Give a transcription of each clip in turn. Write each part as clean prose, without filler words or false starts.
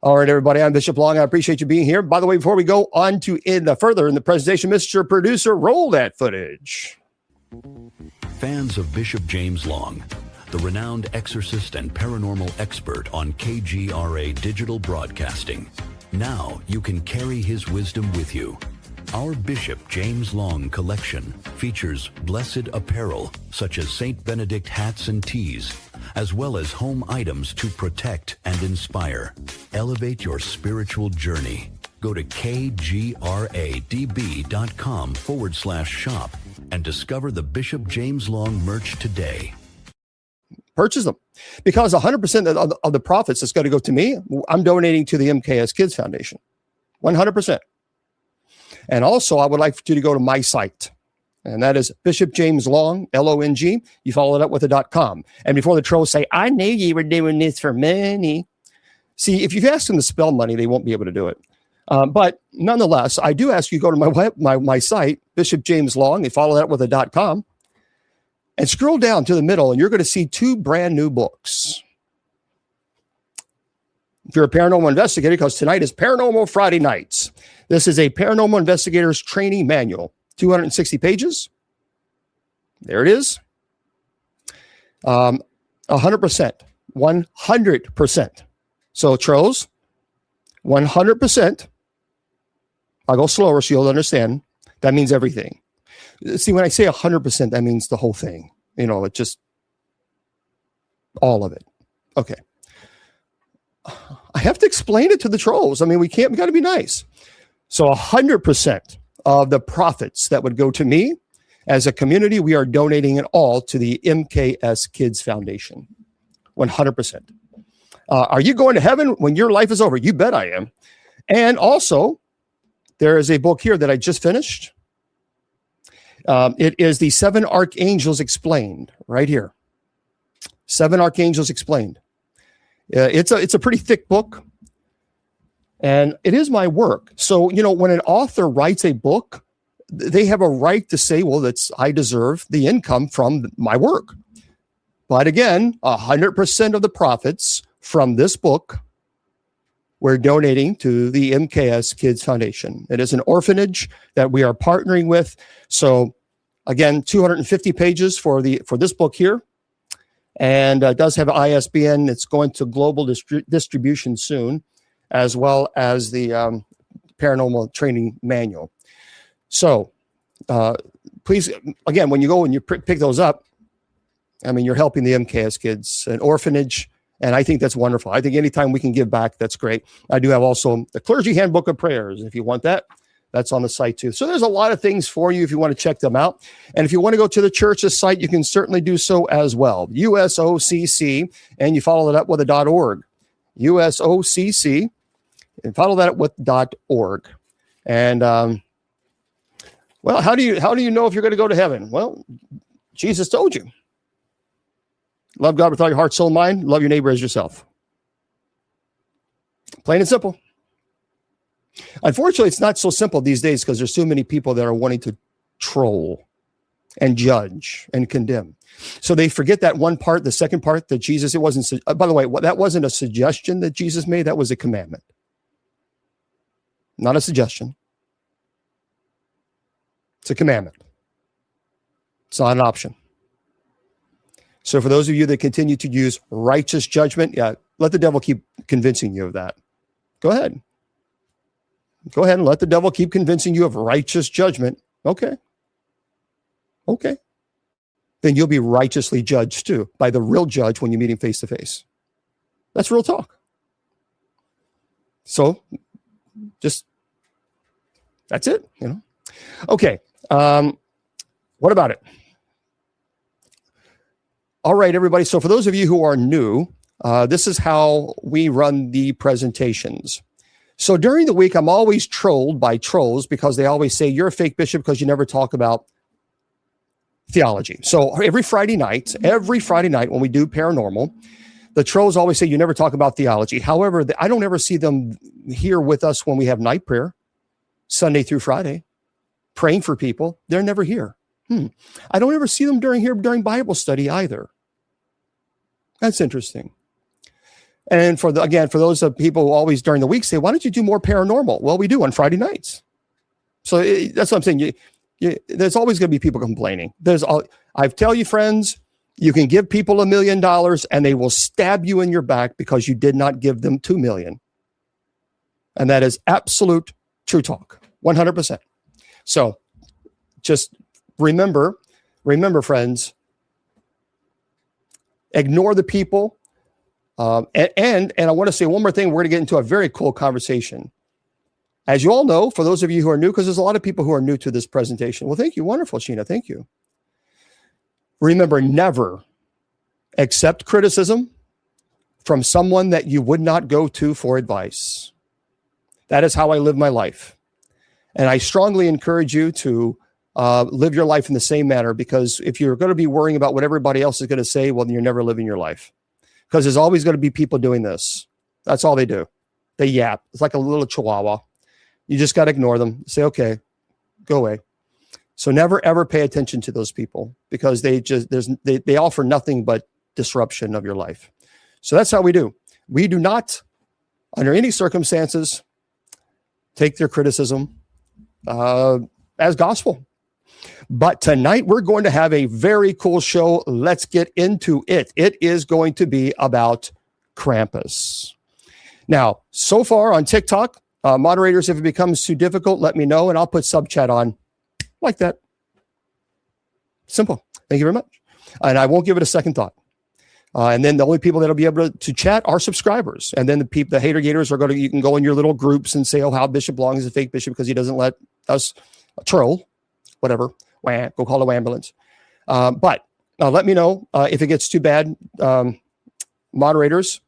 All right, everybody, I'm Bishop Long. I appreciate you being here. By the way, before we go on to further in the presentation, Mr. Producer, roll that footage. Fans of Bishop James Long, the renowned exorcist and paranormal expert on KGRA digital broadcasting. Now you can carry his wisdom with you. Our Bishop James Long collection features blessed apparel such as St. Benedict hats and tees, as well as home items to protect and inspire. Elevate your spiritual journey. Go to kgradb.com/shop and discover the Bishop James Long merch today. Purchase them, because 100% of the profits that's going to go to me, I'm donating to the MKS Kids Foundation. 100%. And also, I would like you to go to my site, and that is Bishop James Long, Long. You follow it up with a .com. And before the trolls say, I knew you were doing this for money. See, if you've asked them to spell money, they won't be able to do it. But nonetheless, I do ask you to go to my site, Bishop James Long. You follow that with a .com. And scroll down to the middle, and you're going to see 2 brand new books. If you're a paranormal investigator, because tonight is Paranormal Friday Nights. This is a paranormal investigator's training manual, 260 pages. There it is. 100%. 100%. So, trolls, 100%. I'll go slower so you'll understand. That means everything. See, when I say 100%, that means the whole thing. You know, it just, all of it. Okay. I have to explain it to the trolls. I mean, we got to be nice. So 100% of the profits that would go to me as a community, we are donating it all to the MKS Kids Foundation. 100%. Are you going to heaven when your life is over? You bet I am. And also, there is a book here that I just finished. It is the 7 Archangels Explained, right here. 7 Archangels Explained. It's a pretty thick book, and it is my work. So, you know, when an author writes a book, they have a right to say, well, I deserve the income from my work. But again, 100% of the profits from this book, we're donating to the MKS Kids Foundation. It is an orphanage that we are partnering with. So again, 250 pages for this book here. And it does have ISBN. It's going to global distribution soon, as well as the paranormal training manual. So please, again, when you go and you pick those up, I mean, you're helping the MKS kids, an orphanage, and I think that's wonderful. I think anytime we can give back, that's great. I do have also the Clergy Handbook of Prayers. If you want that, that's on the site too. So there's a lot of things for you if you want to check them out. And if you want to go to the church's site, you can certainly do so as well. USOCC, and you follow it up with a .org. USOCC, and follow that up with .org. And well, how do you know if you're going to go to heaven? Well, Jesus told you. Love God with all your heart, soul, and mind. Love your neighbor as yourself. Plain and simple. Unfortunately, it's not so simple these days because there's so many people that are wanting to troll and judge and condemn. So they forget that one part, the second part that Jesus, it wasn't, by the way, that wasn't a suggestion that Jesus made. That was a commandment. Not a suggestion. It's a commandment. It's not an option. So for those of you that continue to use righteous judgment, yeah, let the devil keep convincing you of that. Go ahead. Go ahead and let the devil keep convincing you of righteous judgment. Okay. Okay. Then you'll be righteously judged too by the real judge when you meet him face to face. That's real talk. So just, that's it, you know. Okay. What about it? All right, everybody. So for those of you who are new, this is how we run the presentations. So during the week, I'm always trolled by trolls because they always say, you're a fake bishop because you never talk about theology. So every Friday night when we do paranormal, the trolls always say, you never talk about theology. However, I don't ever see them here with us when we have night prayer, Sunday through Friday, praying for people. They're never here. I don't ever see them during Bible study either. That's interesting. And for those of people who always during the week say, why don't you do more paranormal? Well, we do on Friday nights. So that's what I'm saying. There's always going to be people complaining. I tell you, friends, you can give people $1 million and they will stab you in your back because you did not give them 2 million. And that is absolute true talk, 100%. So just remember, friends, ignore the people. And I want to say one more thing. We're going to get into a very cool conversation. As you all know, for those of you who are new, because there's a lot of people who are new to this presentation. Well, thank you. Wonderful, Sheena. Thank you. Remember, never accept criticism from someone that you would not go to for advice. That is how I live my life. And I strongly encourage you to live your life in the same manner, because if you're going to be worrying about what everybody else is going to say, well, then you're never living your life. Because there's always going to be people doing this. That's all they do. They yap. It's like a little chihuahua. You just got to ignore them. Say, okay, go away. So never, ever pay attention to those people, because they offer nothing but disruption of your life. So that's how we do. We do not, under any circumstances, take their criticism as gospel. But tonight we're going to have a very cool show. Let's get into it. It is going to be about Krampus. Now, so far on TikTok, moderators, if it becomes too difficult, let me know and I'll put sub chat on like that. Simple. Thank you very much. And I won't give it a second thought. And then the only people that'll be able to chat are subscribers. And then the hater gators are you can go in your little groups and say, oh, how Bishop Long is a fake bishop because he doesn't let us troll, whatever. Go call the ambulance. But let me know if it gets too bad, moderators,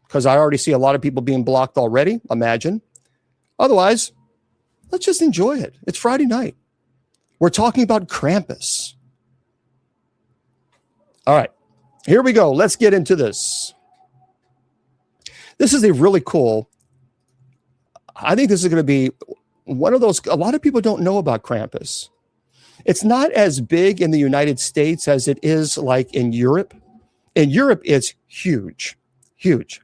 because I already see a lot of people being blocked already. Imagine. Otherwise, let's just enjoy it. It's Friday night. We're talking about Krampus. All right, here we go. Let's get into this. This is a really cool. I think this is going to be one of those. A lot of people don't know about Krampus. It's not as big in the United States as it is like in Europe. In Europe, it's huge, huge.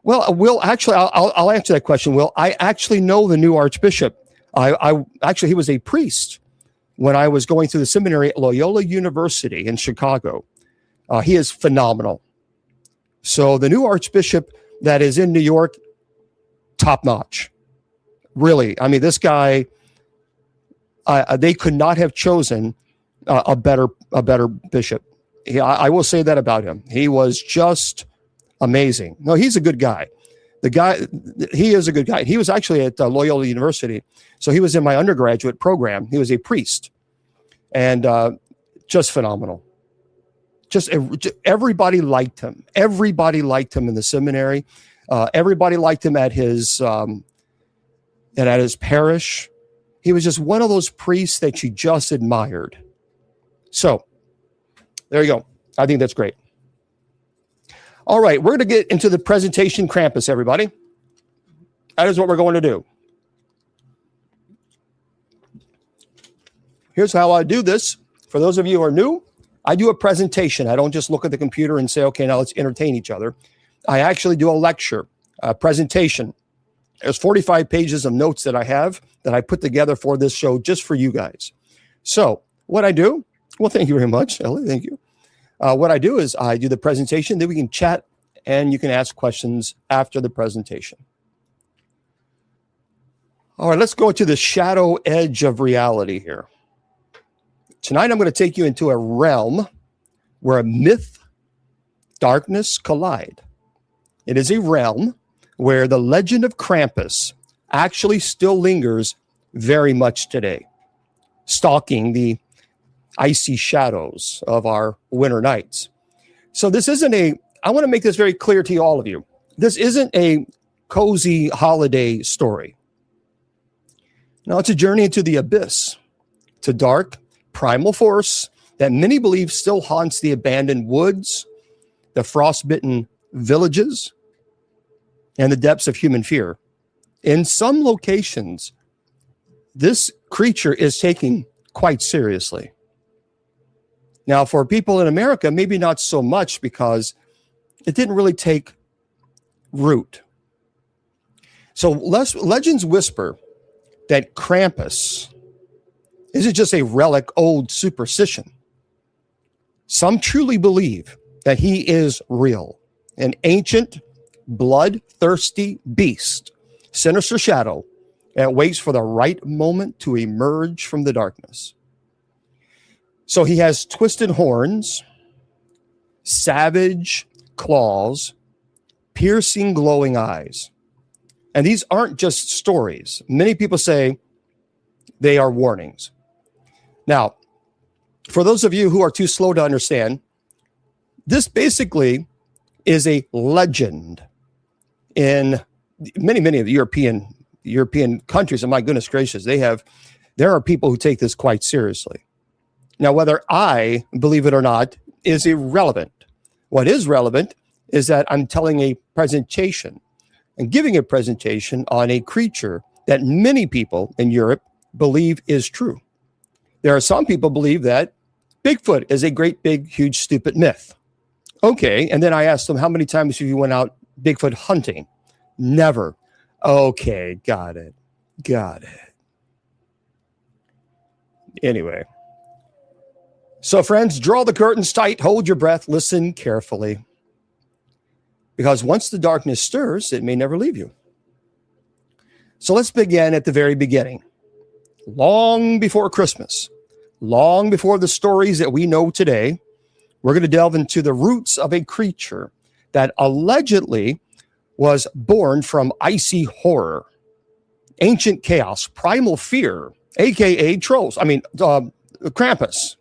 Well, Will, actually, I'll answer that question, Will. I actually know the new Archbishop. I actually, he was a priest when I was going through the seminary at Loyola University in Chicago. He is phenomenal. So the new Archbishop that is in New York, top notch. Really, I mean, this guy, they could not have chosen a better bishop. I will say that about him. He was just amazing. No, he's a good guy. He is a good guy. He was actually at Loyola University. So he was in my undergraduate program. He was a priest and just phenomenal. Just everybody liked him. Everybody liked him in the seminary. Everybody liked him at his parish. He was just one of those priests that you just admired. So there you go. I think that's great. All right, we're going to get into the presentation Krampus, everybody. That is what we're going to do. Here's how I do this. For those of you who are new, I do a presentation. I don't just look at the computer and say, okay, now let's entertain each other. I actually do a lecture, a presentation. There's 45 pages of notes that I have that I put together for this show just for you guys. So what I do, well, thank you very much, Ellie. Thank you. What I do is I do the presentation, then we can chat and you can ask questions after the presentation. All right, let's go to the shadow edge of reality here. Tonight, I'm going to take you into a realm where myth, darkness collide. It is a realm where the legend of Krampus actually still lingers very much today, stalking the icy shadows of our winter nights. So this isn't I want to make this very clear to all of you. This isn't a cozy holiday story. No, it's a journey into the abyss, to dark, primal force that many believe still haunts the abandoned woods, the frostbitten villages, and the depths of human fear. In some locations, this creature is taken quite seriously. Now, for people in America, maybe not so much because it didn't really take root. So legends whisper that Krampus isn't just a relic old superstition. Some truly believe that he is real, an ancient, bloodthirsty beast, sinister shadow that waits for the right moment to emerge from the darkness. So he has twisted horns, savage claws, piercing, glowing eyes. And these aren't just stories. Many people say they are warnings. Now, for those of you who are too slow to understand, this basically is a legend in many of the European countries. And my goodness gracious, there are people who take this quite seriously. Now, whether I believe it or not is irrelevant. What is relevant is that I'm telling a presentation and giving a presentation on a creature that many people in Europe believe is true. There are some people believe that Bigfoot is a great, big, huge, stupid myth. Okay, and then I asked them, how many times have you went out Bigfoot hunting? Never. Okay, got it. Anyway. So friends, draw the curtains tight, hold your breath, listen carefully. Because once the darkness stirs, it may never leave you. So let's begin at the very beginning. Long before Christmas, long before the stories that we know today, we're going to delve into the roots of a creature that allegedly was born from icy horror, ancient chaos, primal fear, aka trolls. Krampus.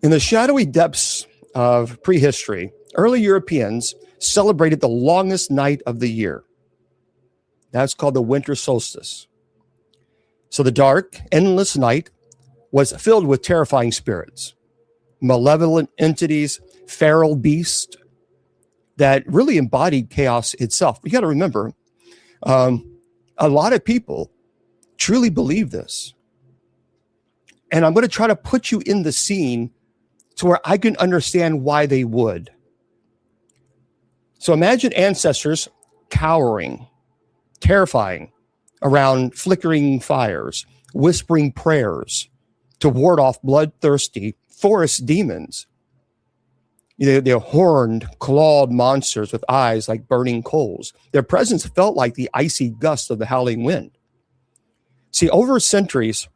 In the shadowy depths of prehistory, early Europeans celebrated the longest night of the year. That's called the winter solstice. So the dark, endless night was filled with terrifying spirits, malevolent entities, feral beasts that really embodied chaos itself. You got to remember, a lot of people truly believe this. And I'm going to try to put you in the scene to where I can understand why they would. So imagine ancestors cowering, terrifying around flickering fires, whispering prayers to ward off bloodthirsty forest demons. They're horned, clawed monsters with eyes like burning coals. Their presence felt like the icy gust of the howling wind. See, over centuries,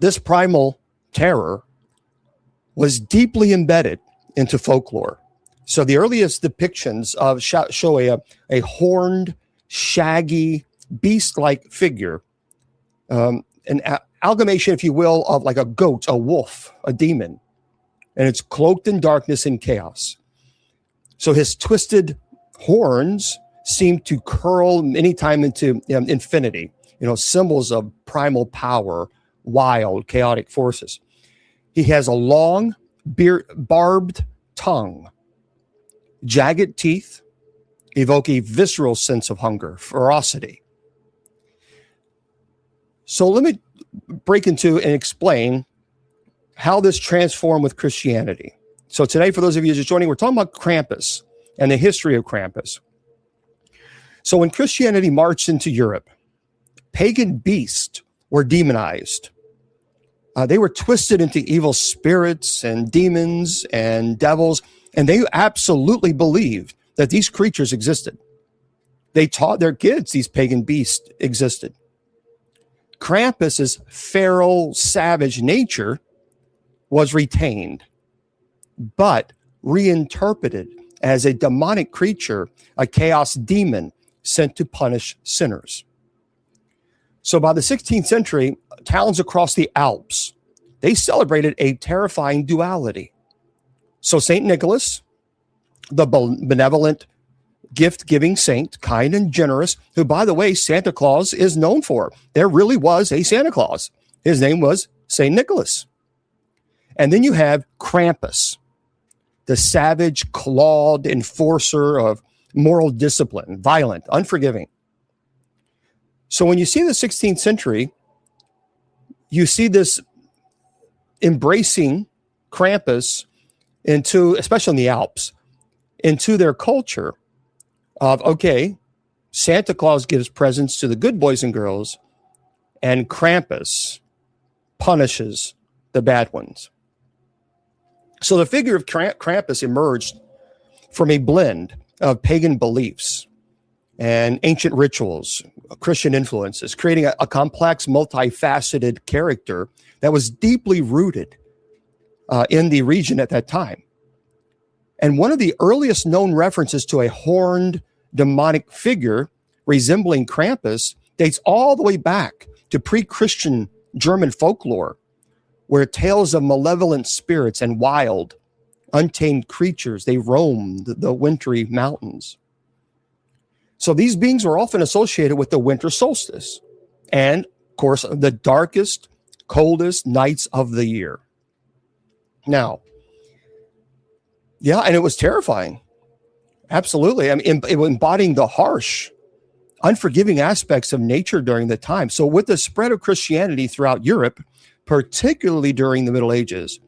this primal terror was deeply embedded into folklore. So the earliest depictions of show a horned, shaggy, beast-like figure, an amalgamation, if you will, of like a goat, a wolf, a demon, and it's cloaked in darkness and chaos. So his twisted horns seem to curl many time into infinity, symbols of primal power, wild, chaotic forces. He has a long, barbed tongue, jagged teeth, evoke a visceral sense of hunger, ferocity. So let me break into and explain how this transformed with Christianity. So today, for those of you just joining, we're talking about Krampus and the history of Krampus. So when Christianity marched into Europe, pagan beasts were demonized. They were twisted into evil spirits and demons and devils, and they absolutely believed that these creatures existed. They taught their kids these pagan beasts existed. Krampus's feral, savage nature was retained, but reinterpreted as a demonic creature, a chaos demon sent to punish sinners. So by the 16th century, towns across the Alps, they celebrated a terrifying duality. So St. Nicholas, the benevolent, gift-giving saint, kind and generous, who, by the way, Santa Claus is known for. There really was a Santa Claus. His name was St. Nicholas. And then you have Krampus, the savage, clawed enforcer of moral discipline, violent, unforgiving. So when you see the 16th century, you see this embracing Krampus into, especially in the Alps, into their culture of, okay, Santa Claus gives presents to the good boys and girls, and Krampus punishes the bad ones. So the figure of Krampus emerged from a blend of pagan beliefs and ancient rituals, Christian influences, creating a complex, multifaceted character that was deeply rooted in the region at that time. And one of the earliest known references to a horned demonic figure resembling Krampus dates all the way back to pre-Christian German folklore, where tales of malevolent spirits and wild, untamed creatures, they roamed the wintry mountains. So these beings were often associated with the winter solstice and, of course, the darkest, coldest nights of the year. Now, yeah, and it was terrifying. Absolutely. I mean, embodying the harsh, unforgiving aspects of nature during the time. So with the spread of Christianity throughout Europe, particularly during the Middle Ages,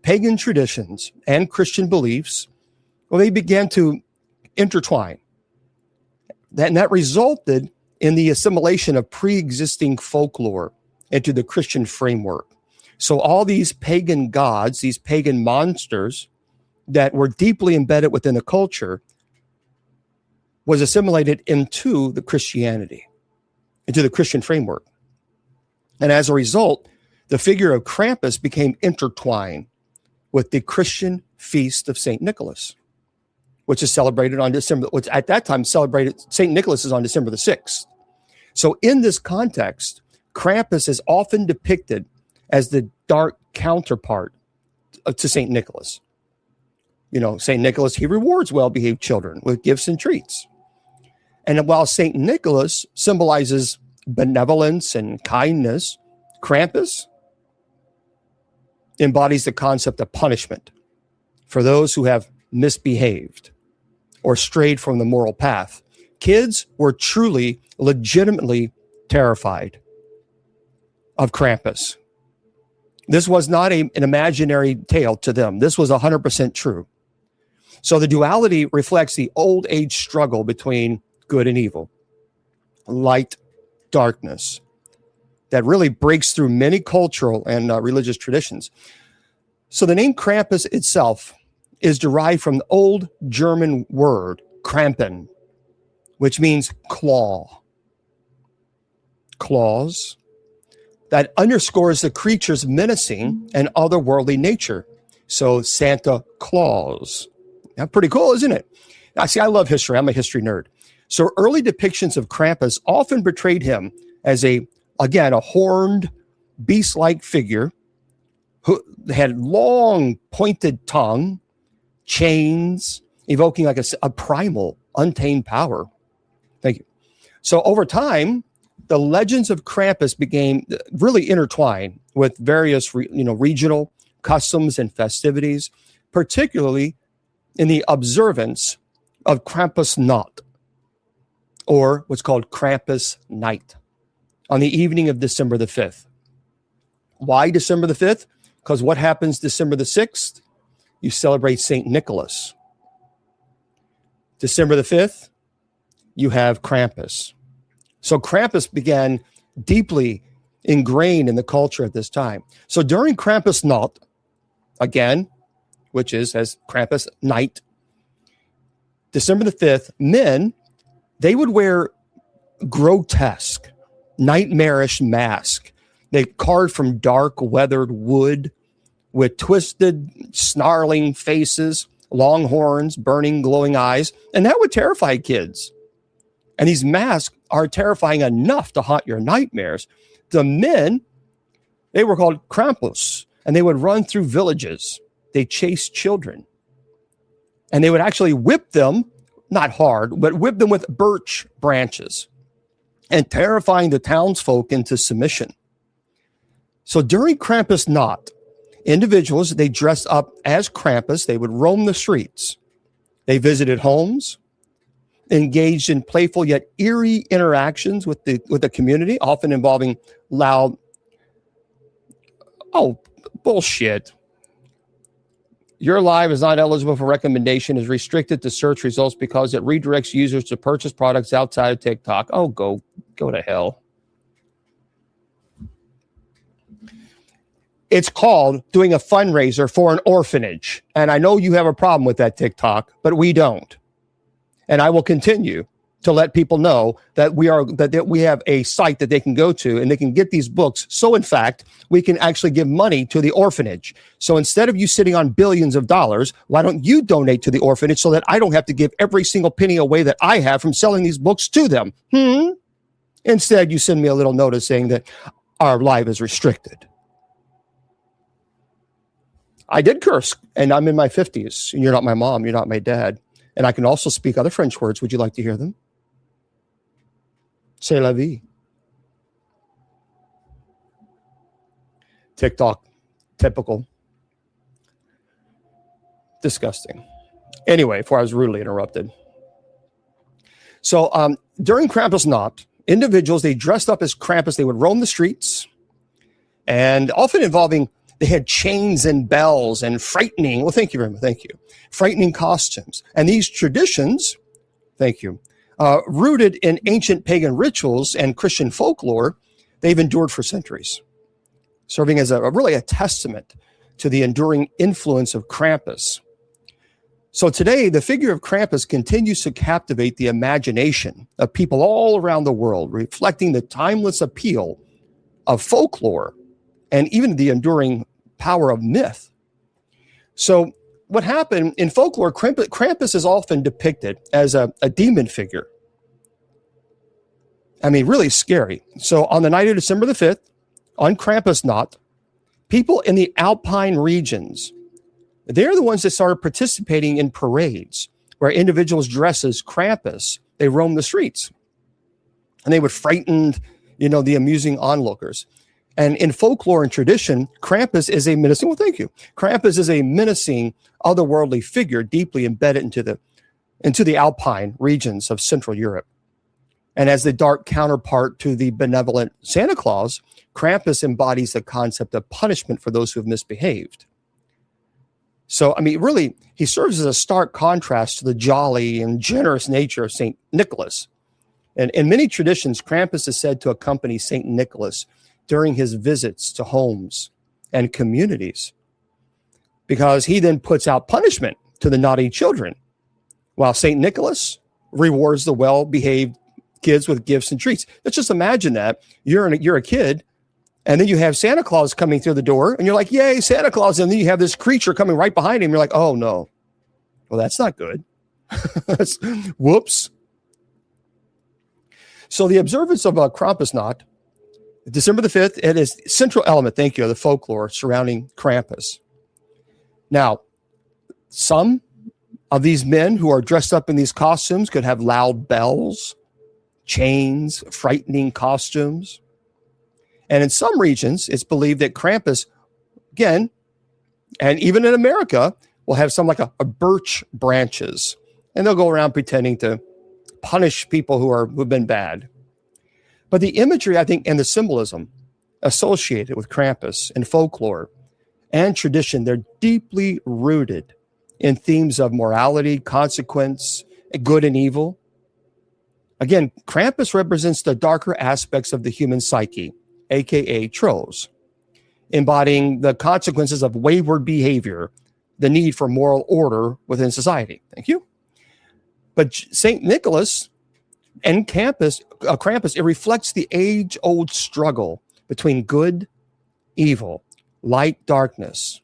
pagan traditions and Christian beliefs, well, they began to intertwine. And that resulted in the assimilation of pre-existing folklore into the Christian framework. So all these pagan gods, these pagan monsters that were deeply embedded within the culture, was assimilated into the Christianity, into the Christian framework. And as a result, the figure of Krampus became intertwined with the Christian feast of St. Nicholas, which is celebrated on December, which at that time celebrated, St. Nicholas is on December the 6th. So in this context, Krampus is often depicted as the dark counterpart to St. Nicholas. You know, St. Nicholas, he rewards well-behaved children with gifts and treats. And while St. Nicholas symbolizes benevolence and kindness, Krampus embodies the concept of punishment for those who have misbehaved or strayed from the moral path. Kids were truly, legitimately terrified of Krampus. This was not an imaginary tale to them. This was 100% true. So the duality reflects the old age struggle between good and evil, light, darkness, that really breaks through many cultural and religious traditions. So the name Krampus itself is derived from the old German word, Krampen, which means claw. Claws. That underscores the creature's menacing and otherworldly nature. So Santa Claus. Yeah, pretty cool, isn't it? Now, see, I love history. I'm a history nerd. So early depictions of Krampus often portrayed him as a horned, beast-like figure who had long, pointed tongue, chains, evoking like a primal, untamed power. Thank you. So over time, the legends of Krampus became really intertwined with various, regional customs and festivities, particularly in the observance of Krampusnacht, or what's called Krampus Night, on the evening of December the 5th. Why December the 5th? Because what happens December the 6th? You celebrate St. Nicholas. December the 5th, you have Krampus. So Krampus began deeply ingrained in the culture at this time. So during Krampusnacht, again, which is as Krampus Night, December the 5th, men, they would wear grotesque, nightmarish masks. They carved from dark, weathered wood with twisted, snarling faces, long horns, burning, glowing eyes, and that would terrify kids. And these masks are terrifying enough to haunt your nightmares. The men, they were called Krampus, and they would run through villages. They chased children. And they would actually whip them, not hard, but whip them with birch branches and terrifying the townsfolk into submission. So during Krampusnacht, individuals, they dressed up as Krampus. They would roam the streets. They visited homes, engaged in playful yet eerie interactions with the community, often involving loud, bullshit. Your live is not eligible for recommendation, is restricted to search results because it redirects users to purchase products outside of TikTok. Oh, go to hell. It's called doing a fundraiser for an orphanage. And I know you have a problem with that, TikTok, but we don't. And I will continue to let people know that we have a site that they can go to and they can get these books. So in fact, we can actually give money to the orphanage. So instead of you sitting on billions of dollars, why don't you donate to the orphanage so that I don't have to give every single penny away that I have from selling these books to them? Instead, you send me a little notice saying that our live is restricted. I did curse, and I'm in my 50s. And you're not my mom. You're not my dad. And I can also speak other French words. Would you like to hear them? C'est la vie. TikTok, typical. Disgusting. Anyway, before I was rudely interrupted. So during Krampusnacht, individuals, they dressed up as Krampus. They would roam the streets, and often involving, they had chains and bells and frightening, well, thank you very much, thank you, frightening costumes. And these traditions, thank you, rooted in ancient pagan rituals and Christian folklore, they've endured for centuries, serving as really a testament to the enduring influence of Krampus. So today, the figure of Krampus continues to captivate the imagination of people all around the world, reflecting the timeless appeal of folklore and even the enduring power of myth. So what happened in folklore, Krampus is often depicted as a demon figure. I mean, really scary. So on the night of December the 5th, on Krampusnacht, people in the Alpine regions, they're the ones that started participating in parades where individuals dress as Krampus. They roam the streets and they would frighten, the amusing onlookers. And in folklore and tradition, Krampus is a menacing, well, thank you. Krampus is a menacing, otherworldly figure deeply embedded into the Alpine regions of Central Europe. And as the dark counterpart to the benevolent Santa Claus, Krampus embodies the concept of punishment for those who have misbehaved. So, I mean, really, he serves as a stark contrast to the jolly and generous nature of St. Nicholas. And in many traditions, Krampus is said to accompany St. Nicholas during his visits to homes and communities, because he then puts out punishment to the naughty children, while St. Nicholas rewards the well-behaved kids with gifts and treats. Let's just imagine that. You're a kid, and then you have Santa Claus coming through the door, and you're like, yay, Santa Claus. And then you have this creature coming right behind him. You're like, oh, no. Well, that's not good. Whoops. So the observance of Krampusnacht, December the 5th, it is central element, thank you, of the folklore surrounding Krampus. Now, some of these men who are dressed up in these costumes could have loud bells, chains, frightening costumes. And in some regions, it's believed that Krampus, again, and even in America, will have some like a birch branches. And they'll go around pretending to punish people who've been bad. But the imagery, I think, and the symbolism associated with Krampus in folklore and tradition, they're deeply rooted in themes of morality, consequence, good and evil. Again, Krampus represents the darker aspects of the human psyche, aka trolls, embodying the consequences of wayward behavior, the need for moral order within society. Thank you. But St. Nicholas and Krampus, it reflects the age-old struggle between good, evil, light, darkness.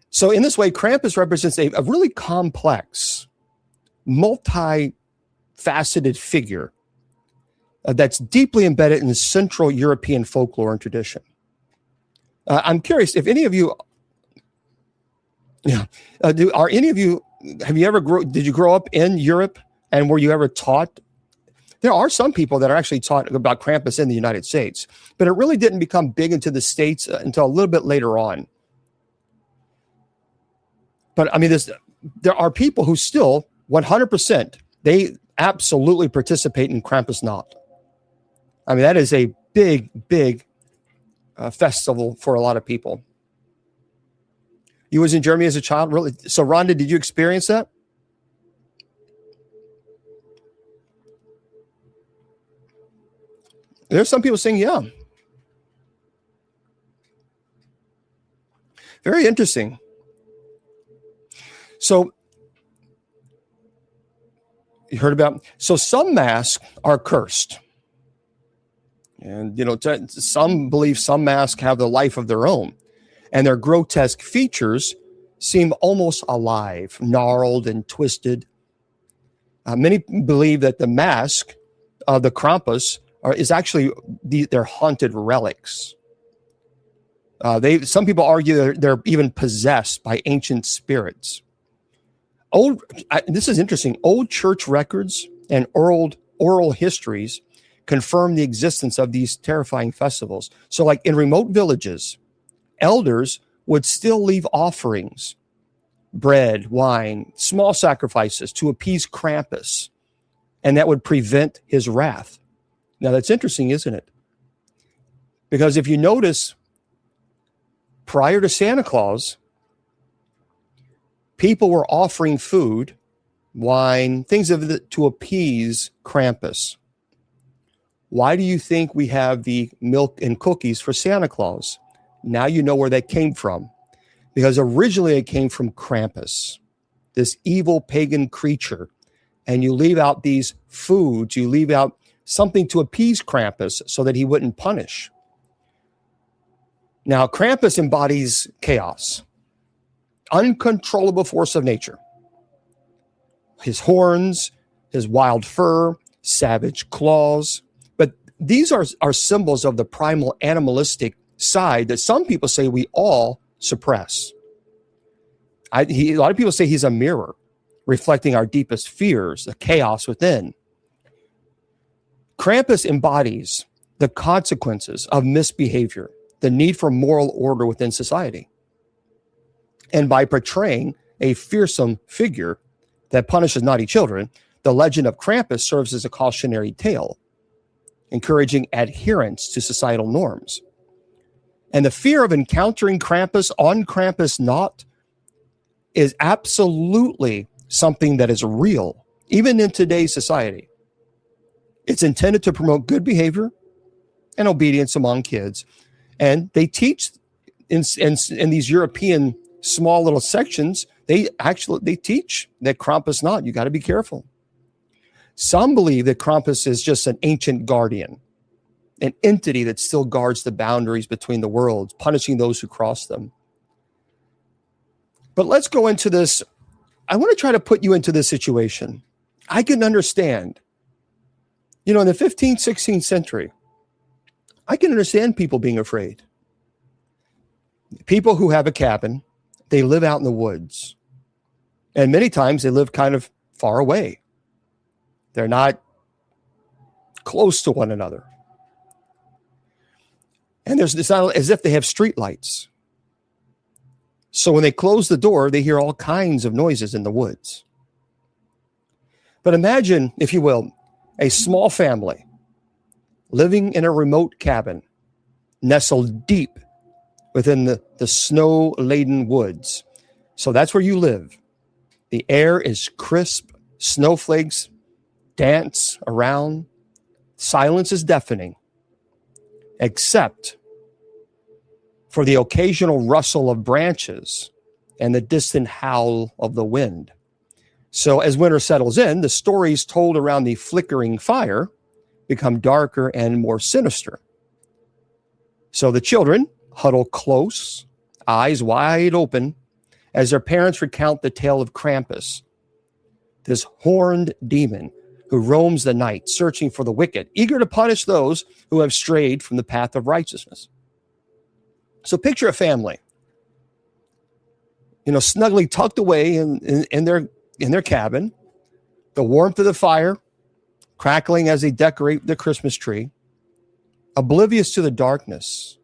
So in this way, Krampus represents a really complex, multi-faceted figure that's deeply embedded in the Central European folklore and tradition. I'm curious if any of you, did you grow up in Europe, and were you ever taught? There are some people that are actually taught about Krampus in the United States, but it really didn't become big into the States until a little bit later on. But I mean, there are people who still 100%, they absolutely participate in Krampusnacht. I mean, that is a big, big festival for a lot of people. You was in Germany as a child? Really? So Rhonda, did you experience that? There's some people saying, yeah. Very interesting. So you heard about, so some masks are cursed. And, some believe some masks have the life of their own. And their grotesque features seem almost alive, gnarled and twisted. Many believe that the mask of the Krampus is actually their haunted relics. Some people argue they're even possessed by ancient spirits. This is interesting. Old church records and oral histories confirm the existence of these terrifying festivals. So, like in remote villages, elders would still leave offerings, bread, wine, small sacrifices to appease Krampus, and that would prevent his wrath. Now, that's interesting, isn't it? Because if you notice, prior to Santa Claus, people were offering food, wine, things to appease Krampus. Why do you think we have the milk and cookies for Santa Claus? Now you know where that came from. Because originally it came from Krampus, this evil pagan creature. And you leave out these foods, you leave out something to appease Krampus so that he wouldn't punish. Now, Krampus embodies chaos, uncontrollable force of nature. His horns, his wild fur, savage claws. But these are symbols of the primal animalistic side that some people say we all suppress. A lot of people say he's a mirror, reflecting our deepest fears, the chaos within. Krampus embodies the consequences of misbehavior, the need for moral order within society. And by portraying a fearsome figure that punishes naughty children, the legend of Krampus serves as a cautionary tale, encouraging adherence to societal norms. And the fear of encountering Krampus on Krampus not is absolutely something that is real, even in today's society. It's intended to promote good behavior and obedience among kids. And they teach in these European small little sections, they teach that Krampus not, you got to be careful. Some believe that Krampus is just an ancient guardian, an entity that still guards the boundaries between the worlds, punishing those who cross them. But let's go into this. I want to try to put you into this situation. I can understand, in the 15th, 16th century, I can understand people being afraid. People who have a cabin, they live out in the woods. And many times they live kind of far away. They're not close to one another. And it's not as if they have street lights. So when they close the door, they hear all kinds of noises in the woods. But imagine, if you will, a small family living in a remote cabin, nestled deep within the snow-laden woods. So that's where you live. The air is crisp, snowflakes dance around, silence is deafening, except for the occasional rustle of branches and the distant howl of the wind. So as winter settles in, the stories told around the flickering fire become darker and more sinister. So the children huddle close, eyes wide open, as their parents recount the tale of Krampus, this horned demon who roams the night, searching for the wicked, eager to punish those who have strayed from the path of righteousness. So picture a family, snugly tucked away in their cabin, the warmth of the fire crackling as they decorate the Christmas tree, oblivious to the darkness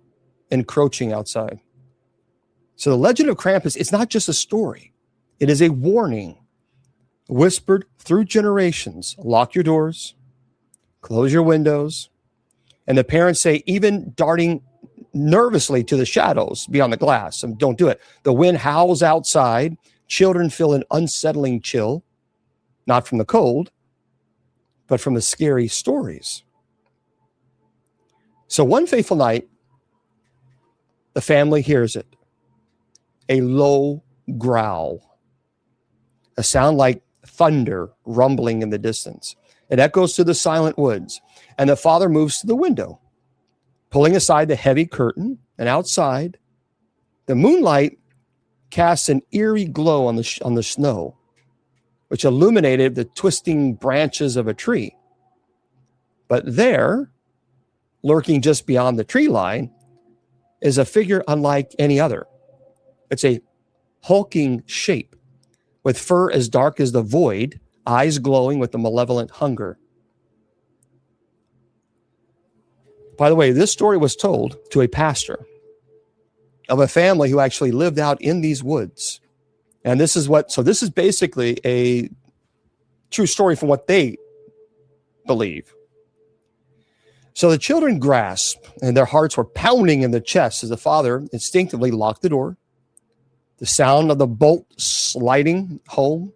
encroaching outside. So the legend of Krampus, it's not just a story. It is a warning whispered through generations. Lock your doors, close your windows. And the parents say, even darting nervously to the shadows beyond the glass. And don't do it. The wind howls outside. Children feel an unsettling chill, not from the cold, but from the scary stories. So one fateful night, the family hears it. A low growl, a sound like thunder rumbling in the distance. It echoes through the silent woods, and the father moves to the window, pulling aside the heavy curtain, and outside, the moonlight casts an eerie glow on the snow, which illuminated the twisting branches of a tree. But there, lurking just beyond the tree line, is a figure unlike any other. It's a hulking shape with fur as dark as the void, eyes glowing with a malevolent hunger. By the way, this story was told to a pastor of a family who actually lived out in these woods. And this is basically a true story from what they believe. So the children grasped, and their hearts were pounding in the chest as the father instinctively locked the door. The sound of the bolt sliding home.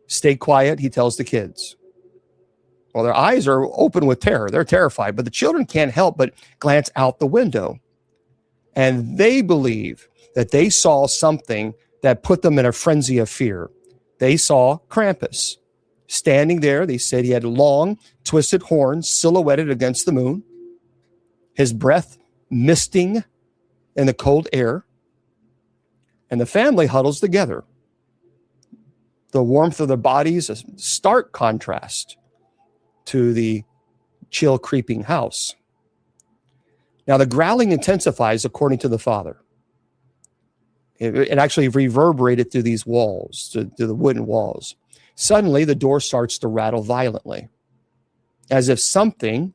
Stay quiet, he tells the kids. Well, their eyes are open with terror. They're terrified, but the children can't help but glance out the window. And they believe that they saw something that put them in a frenzy of fear. They saw Krampus standing there. They said he had long, twisted horns silhouetted against the moon, his breath misting in the cold air. And the family huddles together. The warmth of their bodies, a stark contrast to the chill, creeping house. Now, the growling intensifies according to the father. It actually reverberated through these walls, to the wooden walls. Suddenly, the door starts to rattle violently, as if someone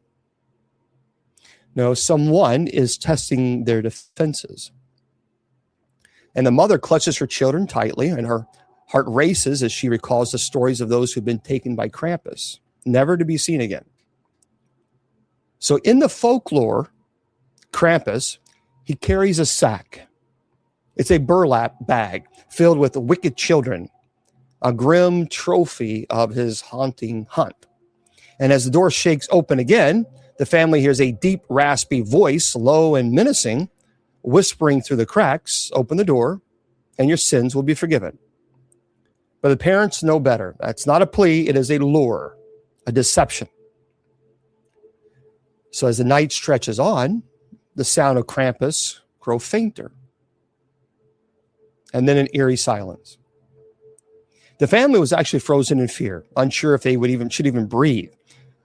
is testing their defenses. And the mother clutches her children tightly, and her heart races as she recalls the stories of those who've been taken by Krampus, never to be seen again. So in the folklore, Krampus, he carries a sack. It's a burlap bag filled with wicked children, a grim trophy of his haunting hunt. And as the door shakes open again, the family hears a deep, raspy voice, low and menacing, whispering through the cracks, "Open the door, and your sins will be forgiven." But the parents know better. That's not a plea. It is a lure, a deception. So as the night stretches on, the sound of Krampus grows fainter. And then an eerie silence. The family was actually frozen in fear, unsure if they should even breathe,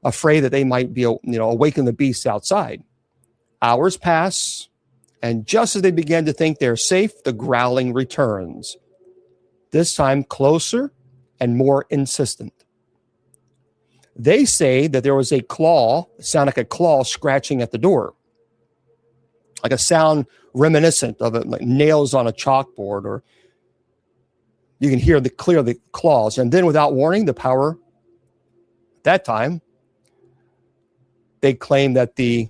afraid that they might be, awaken the beasts outside. Hours pass, and just as they begin to think they're safe, the growling returns. This time closer and more insistent. They say that there was a claw, sound like a claw scratching at the door, like a sound reminiscent of it, like nails on a chalkboard, or you can hear the claws. And then without warning, the power, at that time, they claim that their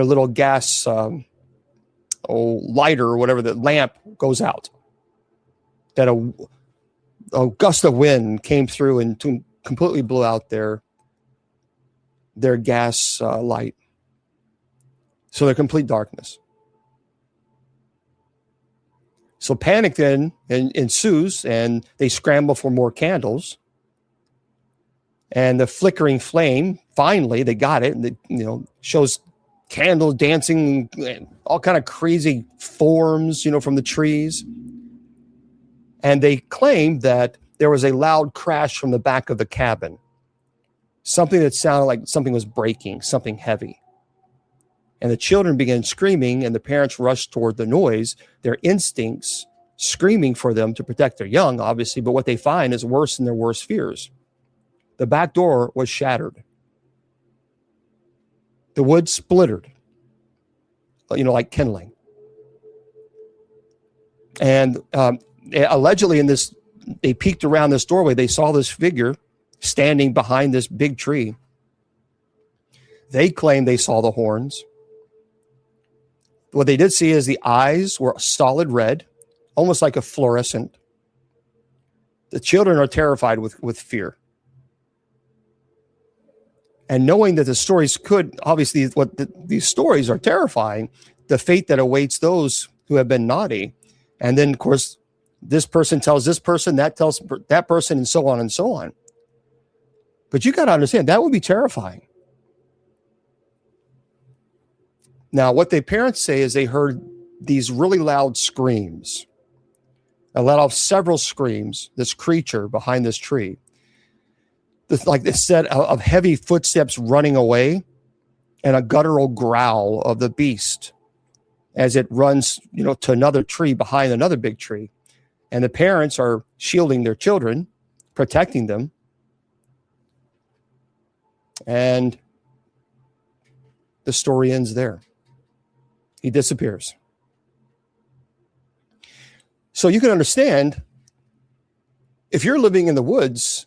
little gas lighter or whatever, the lamp goes out. That a gust of wind came through and completely blew out their gas light. So they're complete darkness. So panic then ensues, and they scramble for more candles. And the flickering flame, finally, they got it, and it shows candles dancing, all kind of crazy forms, from the trees. And they claimed that there was a loud crash from the back of the cabin, something that sounded like something was breaking, something heavy. And the children began screaming, and the parents rushed toward the noise, their instincts screaming for them to protect their young, obviously, but what they find is worse than their worst fears. The back door was shattered. The wood splintered, like kindling. And allegedly they peeked around this doorway. They saw this figure standing behind this big tree. They claim they saw the horns. What they did see is the eyes were solid red, almost like a fluorescent. The children are terrified with fear. And knowing that the stories could, obviously, these stories are terrifying, the fate that awaits those who have been naughty. And then, of course, this person tells this person, that tells that person, and so on and so on. But you got to understand, that would be terrifying. Now, what the parents say is they heard these really loud screams. I let off several screams, this creature behind this tree. Like this set of heavy footsteps running away and a guttural growl of the beast as it runs, to another tree behind another big tree. And the parents are shielding their children, protecting them. And the story ends there. He disappears. So you can understand, if you're living in the woods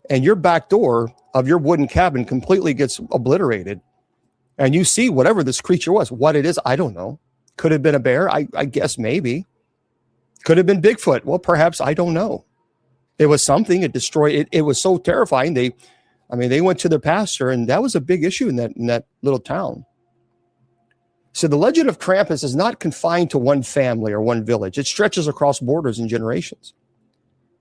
and your back door of your wooden cabin completely gets obliterated, and you see whatever this creature was, what it is, I don't know. Could have been a bear? I guess maybe. Could have been Bigfoot. Well, perhaps, I don't know. It was something. It destroyed it. It was so terrifying. They went to their pastor, and that was a big issue in that little town. So the legend of Krampus is not confined to one family or one village. It stretches across borders and generations.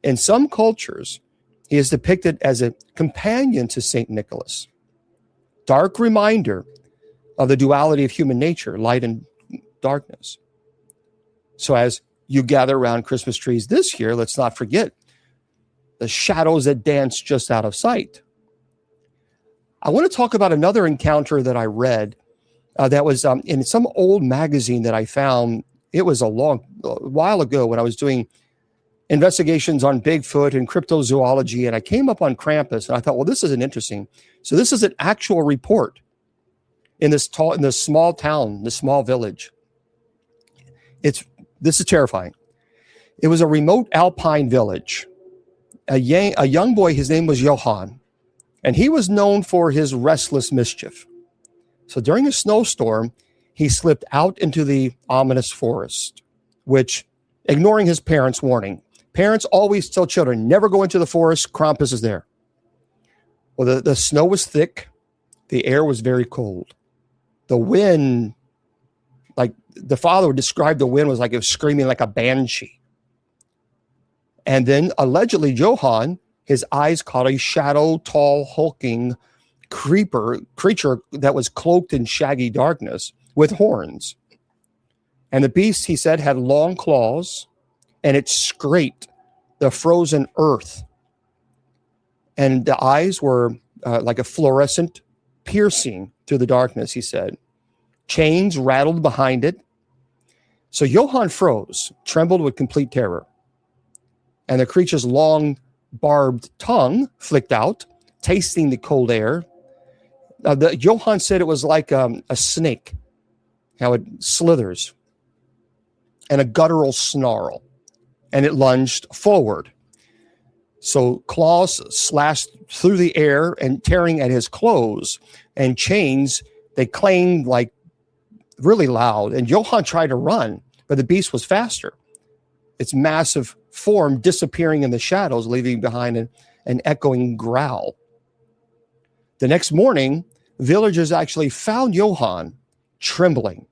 In some cultures, he is depicted as a companion to St. Nicholas. Dark reminder of the duality of human nature, light and darkness. So as you gather around Christmas trees this year, let's not forget the shadows that dance just out of sight. I want to talk about another encounter that I read that was in some old magazine that I found. It was a while ago when I was doing investigations on Bigfoot and cryptozoology, and I came up on Krampus, and I thought, well, this isn't interesting. So this is an actual report in this small town, this small village. This is terrifying. It was a remote alpine village. A young boy, his name was Johann, and he was known for his restless mischief. So during a snowstorm, he slipped out into the ominous forest, which, ignoring his parents' warning, parents always tell children, never go into the forest, Krampus is there. Well, the snow was thick. The air was very cold. The wind, like the father would describe the wind, was like it was screaming like a banshee. And then allegedly, Johann, his eyes caught a shadow, tall, hulking creature that was cloaked in shaggy darkness with horns. And the beast, he said, had long claws, and it scraped the frozen earth. And the eyes were like a fluorescent piercing through the darkness, he said. Chains rattled behind it. So Johann froze, trembled with complete terror. And the creature's long, barbed tongue flicked out, tasting the cold air. Johann said it was like a snake, how it slithers, and a guttural snarl, and it lunged forward. So claws slashed through the air and tearing at his clothes, and chains, they clanged like really loud. And Johann tried to run, but the beast was faster. Its massive form disappearing in the shadows, leaving behind an echoing growl. The next morning, villagers actually found Johann trembling,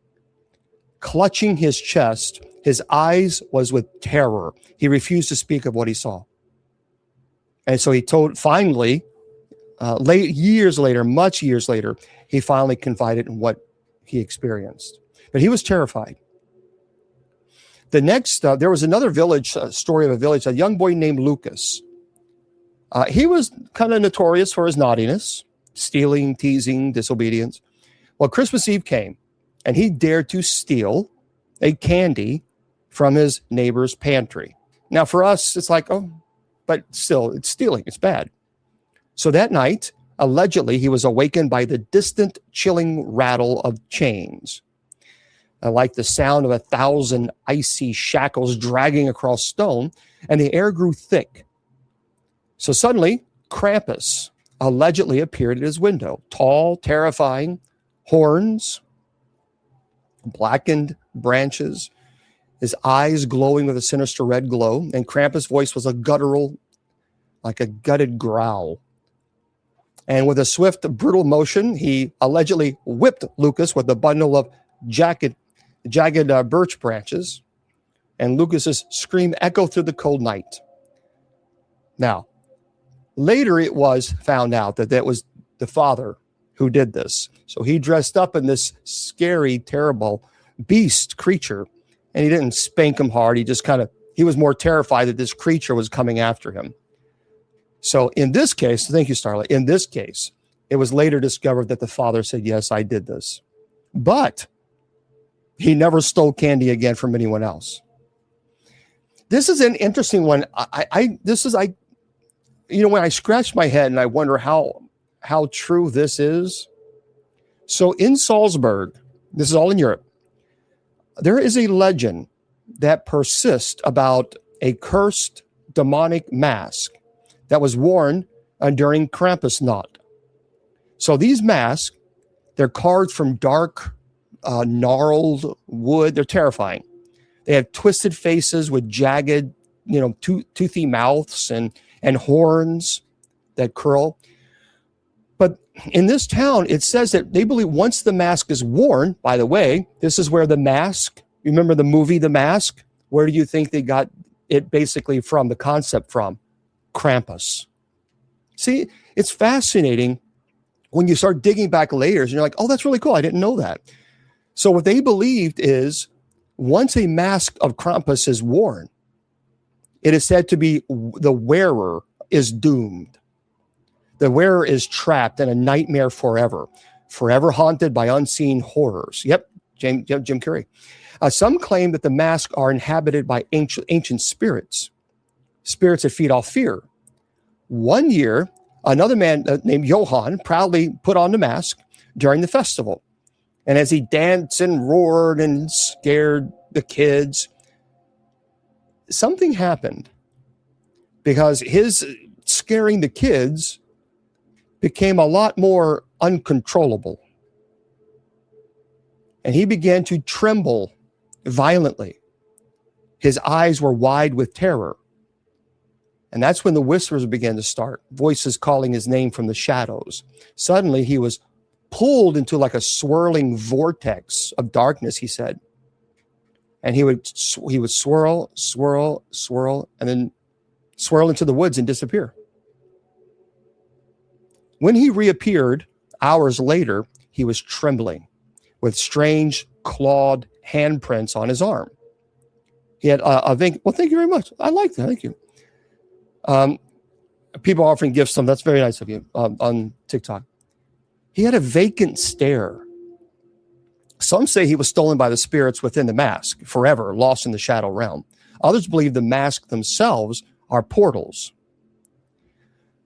clutching his chest. His eyes was with terror. He refused to speak of what he saw. And so he told, finally, much years later, he finally confided in what he experienced. But he was terrified. The next, there was another village, story of a village, a young boy named Lucas. He was kind of notorious for his naughtiness, stealing, teasing, disobedience. Well, Christmas Eve came, and he dared to steal a candy from his neighbor's pantry. Now, for us, it's like, oh, but still, it's stealing. It's bad. So that night, allegedly, he was awakened by the distant, chilling rattle of chains, like the sound of 1,000 icy shackles dragging across stone, and the air grew thick. So suddenly, Krampus allegedly appeared at his window. Tall, terrifying, horns, blackened branches, his eyes glowing with a sinister red glow, and Krampus' voice was a guttural, like a gutted growl. And with a swift, brutal motion, he allegedly whipped Lucas with a bundle of jagged birch branches, and Lucas's scream echoed through the cold night. Now, later it was found out that that was the father who did this. So he dressed up in this scary, terrible beast creature, and he didn't spank him hard. He was more terrified that this creature was coming after him. So in this case, thank you, Starlight. In this case, it was later discovered that the father said, yes, I did this. But he never stole candy again from anyone else. This is an interesting one. When I scratch my head and I wonder how true this is. So in Salzburg, this is all in Europe, there is a legend that persists about a cursed demonic mask that was worn during Krampusnacht. So these masks, they're carved from dark, gnarled wood. They're terrifying. They have twisted faces with jagged, toothy mouths and horns that curl. But in this town, it says that they believe once the mask is worn, by the way, this is where the mask, you remember the movie The Mask? Where do you think they got it basically from, the concept from? Krampus. See, it's fascinating when you start digging back layers and you're like, oh, that's really cool. I didn't know that. So what they believed is once a mask of Krampus is worn, it is said to be the wearer is doomed. The wearer is trapped in a nightmare forever haunted by unseen horrors. Yep, Jim Carrey. Some claim that the masks are inhabited by ancient spirits that feed off fear. One year, another man named Johann proudly put on the mask during the festival. And as he danced and roared and scared the kids, something happened because his scaring the kids became a lot more uncontrollable. And he began to tremble violently. His eyes were wide with terror. And that's when the whispers began to start, voices calling his name from the shadows. Suddenly, he was pulled into like a swirling vortex of darkness, he said. And he would swirl, and then swirl into the woods and disappear. When he reappeared hours later, he was trembling with strange clawed handprints on his arm. He had well, thank you very much. I like that. Thank you. People offering gifts, that's very nice of you on TikTok. He had a vacant stare. Some say he was stolen by the spirits within the mask, forever lost in the shadow realm. Others believe the masks themselves are portals.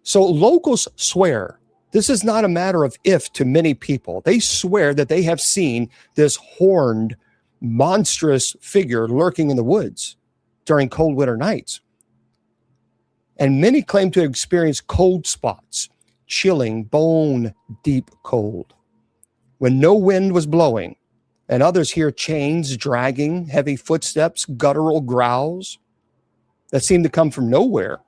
So locals swear this is not a matter of if to many people. They swear that they have seen this horned, monstrous figure lurking in the woods during cold winter nights. And many claim to experience cold spots, chilling, bone-deep cold, when no wind was blowing, and others hear chains dragging, heavy footsteps, guttural growls that seem to come from nowhere.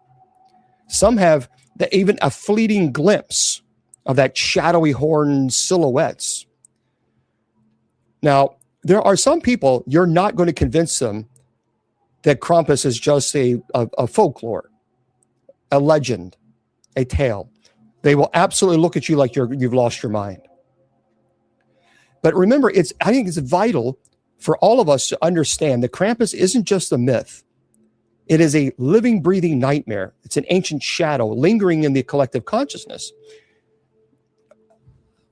Some have even a fleeting glimpse of that shadowy horned silhouettes. Now, there are some people, you're not going to convince them that Krampus is just a folklore, a legend, a tale. They will absolutely look at you like you've lost your mind. But remember, I think it's vital for all of us to understand that Krampus isn't just a myth. It is a living, breathing nightmare. It's an ancient shadow lingering in the collective consciousness.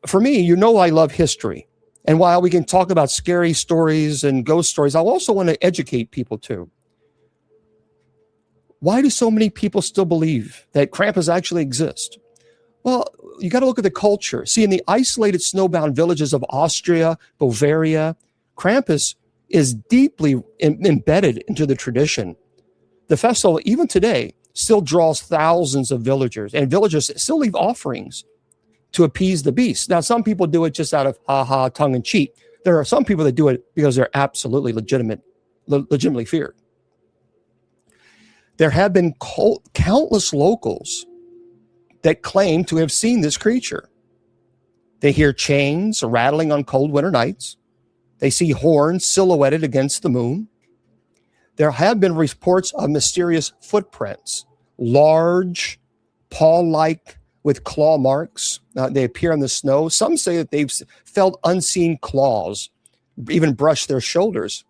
For me, I love history. And while we can talk about scary stories and ghost stories, I also want to educate people too. Why do so many people still believe that Krampus actually exists? Well, you got to look at the culture. See, in the isolated snowbound villages of Austria, Bavaria, Krampus is deeply embedded into the tradition. The festival, even today, still draws thousands of villagers, and villagers still leave offerings to appease the beast. Now, some people do it just out of tongue in cheek. There are some people that do it because they're absolutely legitimately feared. There have been countless locals that claim to have seen this creature. They hear chains rattling on cold winter nights. They see horns silhouetted against the moon. There have been reports of mysterious footprints, large, paw-like, with claw marks. They appear in the snow. Some say that they've felt unseen claws, even brush their shoulders.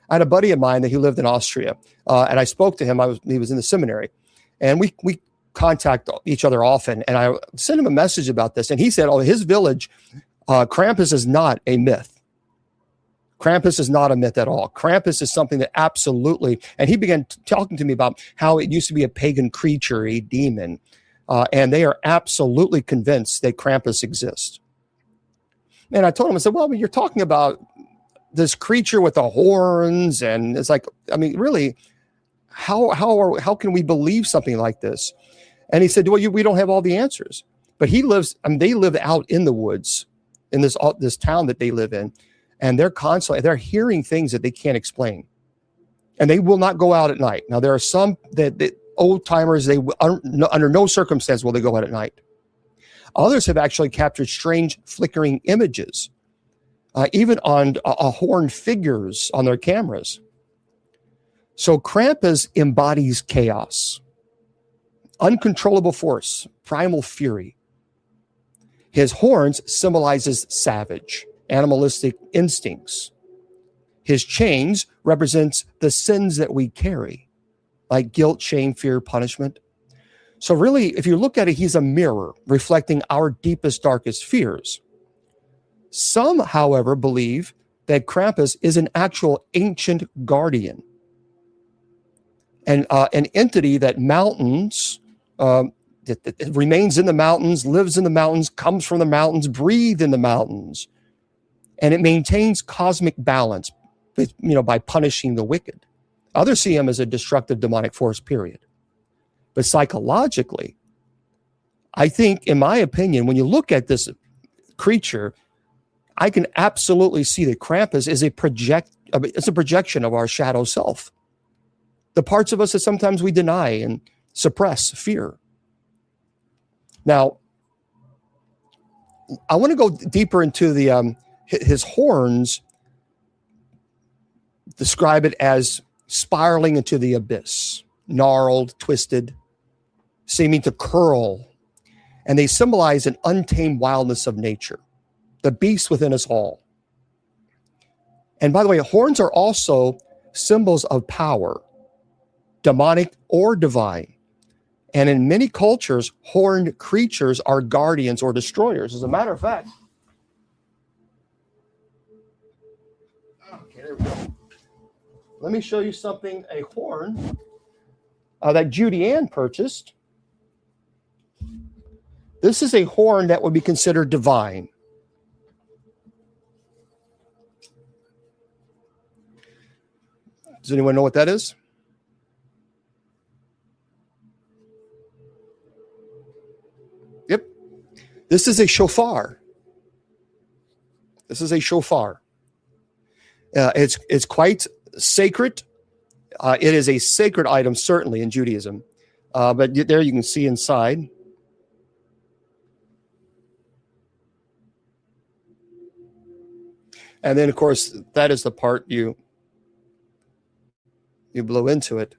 I had a buddy of mine that he lived in Austria, and I spoke to him. He was in the seminary, and we contact each other often. And I sent him a message about this, and he said, "Oh, his village, Krampus is not a myth. Krampus is not a myth at all. Krampus is something that absolutely." And he began talking to me about how it used to be a pagan creature, a demon. And they are absolutely convinced that Krampus exists. And I told him, I said, well, you're talking about this creature with the horns. And it's like, I mean, really, how can we believe something like this? And he said, well, we don't have all the answers. But they live out in the woods in this town that they live in. And they're hearing things that they can't explain. And they will not go out at night. Now, there are some that old timers, under no circumstance will they go out at night. Others have actually captured strange flickering images, even on horned figures on their cameras. So Krampus embodies chaos, uncontrollable force, primal fury. His horns symbolizes savage, animalistic instincts. His chains represents the sins that we carry, like guilt, shame, fear, punishment. So really, if you look at it, he's a mirror reflecting our deepest, darkest fears. Some, however, believe that Krampus is an actual ancient guardian, and an entity that that remains in the mountains, lives in the mountains, comes from the mountains, breathes in the mountains, and it maintains cosmic balance, by punishing the wicked. Others see him as a destructive demonic force, period. But psychologically, I think, in my opinion, when you look at this creature, I can absolutely see that Krampus is it's a projection of our shadow self. The parts of us that sometimes we deny and suppress fear. Now, I want to go deeper into his horns. Describe it as spiraling into the abyss, gnarled, twisted, seeming to curl. And they symbolize an untamed wildness of nature, the beast within us all. And by the way, horns are also symbols of power, demonic or divine. And in many cultures, horned creatures are guardians or destroyers. As a matter of fact, okay, there we go. Let me show you something, a horn that Judy Ann purchased. This is a horn that would be considered divine. Does anyone know what that is? Yep. This is a shofar. This is a shofar. It's quite sacred. It is a sacred item, certainly in Judaism. But there you can see inside. And then, of course, that is the part you blow into it.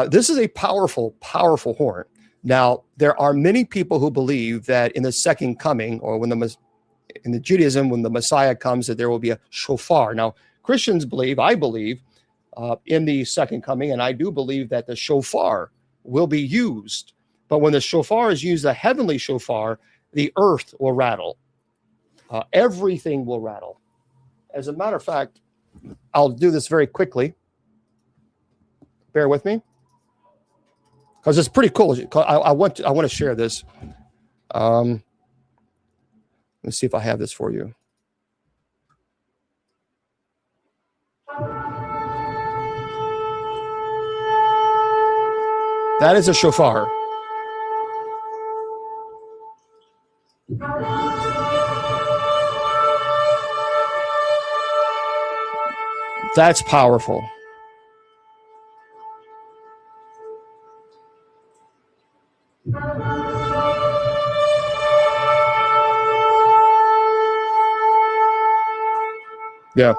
This is a powerful, powerful horn. Now, there are many people who believe that in the second coming, or in the Judaism, when the Messiah comes, that there will be a shofar. Now, Christians believe, I believe, in the second coming, and I do believe that the shofar will be used. But when the shofar is used, the heavenly shofar, the earth will rattle. Everything will rattle. As a matter of fact, I'll do this very quickly. Bear with me, because it's pretty cool. I want to share this. Let me see if I have this for you. That is a shofar. That's powerful. Yeah.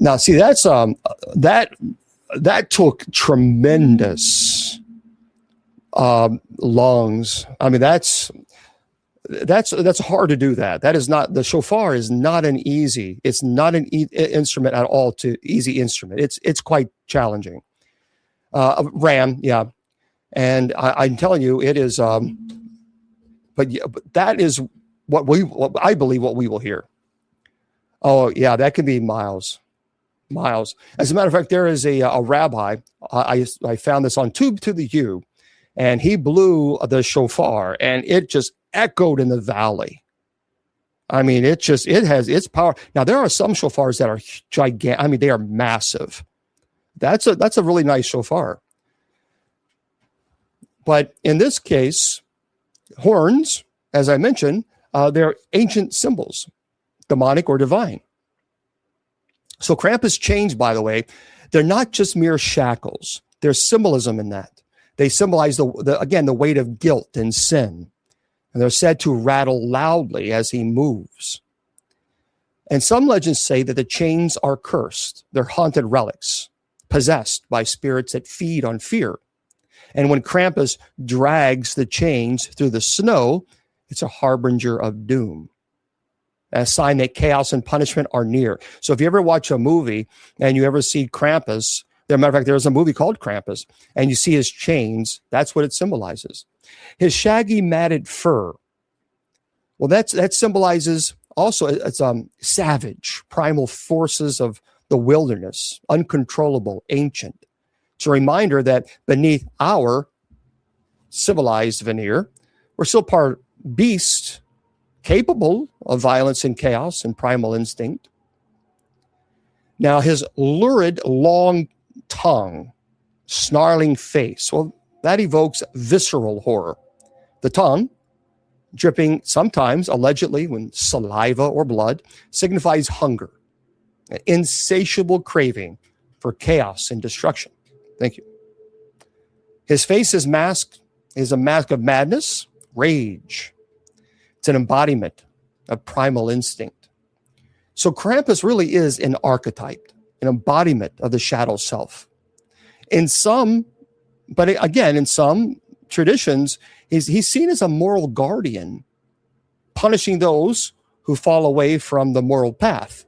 Now, see, that's that took tremendous lungs. I mean, that's hard to do. That is not, the shofar is not an easy. It's not an instrument at all. Easy instrument. It's quite challenging. Ram, yeah, and I'm telling you, it is. But that is what I believe what we will hear. Oh yeah, that could be miles. As a matter of fact, there is a rabbi. I found this on Tube to the U, and he blew the shofar, and it just echoed in the valley. I mean, it has its power. Now there are some shofars that are gigantic. I mean, they are massive. That's a really nice shofar. But in this case, horns, as I mentioned, they're ancient symbols, demonic or divine. So Krampus chains, by the way, they're not just mere shackles. There's symbolism in that. They symbolize the weight of guilt and sin. And they're said to rattle loudly as he moves. And some legends say that the chains are cursed. They're haunted relics, possessed by spirits that feed on fear. And when Krampus drags the chains through the snow, it's a harbinger of doom, a sign that chaos and punishment are near. So if you ever watch a movie and you ever see Krampus, as a matter of fact, there's a movie called Krampus, and you see his chains, that's what it symbolizes. His shaggy matted fur, well, that symbolizes also, it's savage, primal forces of the wilderness, uncontrollable, ancient. It's a reminder that beneath our civilized veneer, we're still part beast, capable of violence and chaos and primal instinct. Now, his lurid, long tongue, snarling face, well, that evokes visceral horror. The tongue, dripping sometimes, allegedly, when saliva or blood, signifies hunger, an insatiable craving for chaos and destruction. Thank you. His face is a mask of madness, rage. It's an embodiment of primal instinct. So Krampus really is an archetype, an embodiment of the shadow self. In some traditions, he's seen as a moral guardian, punishing those who fall away from the moral path.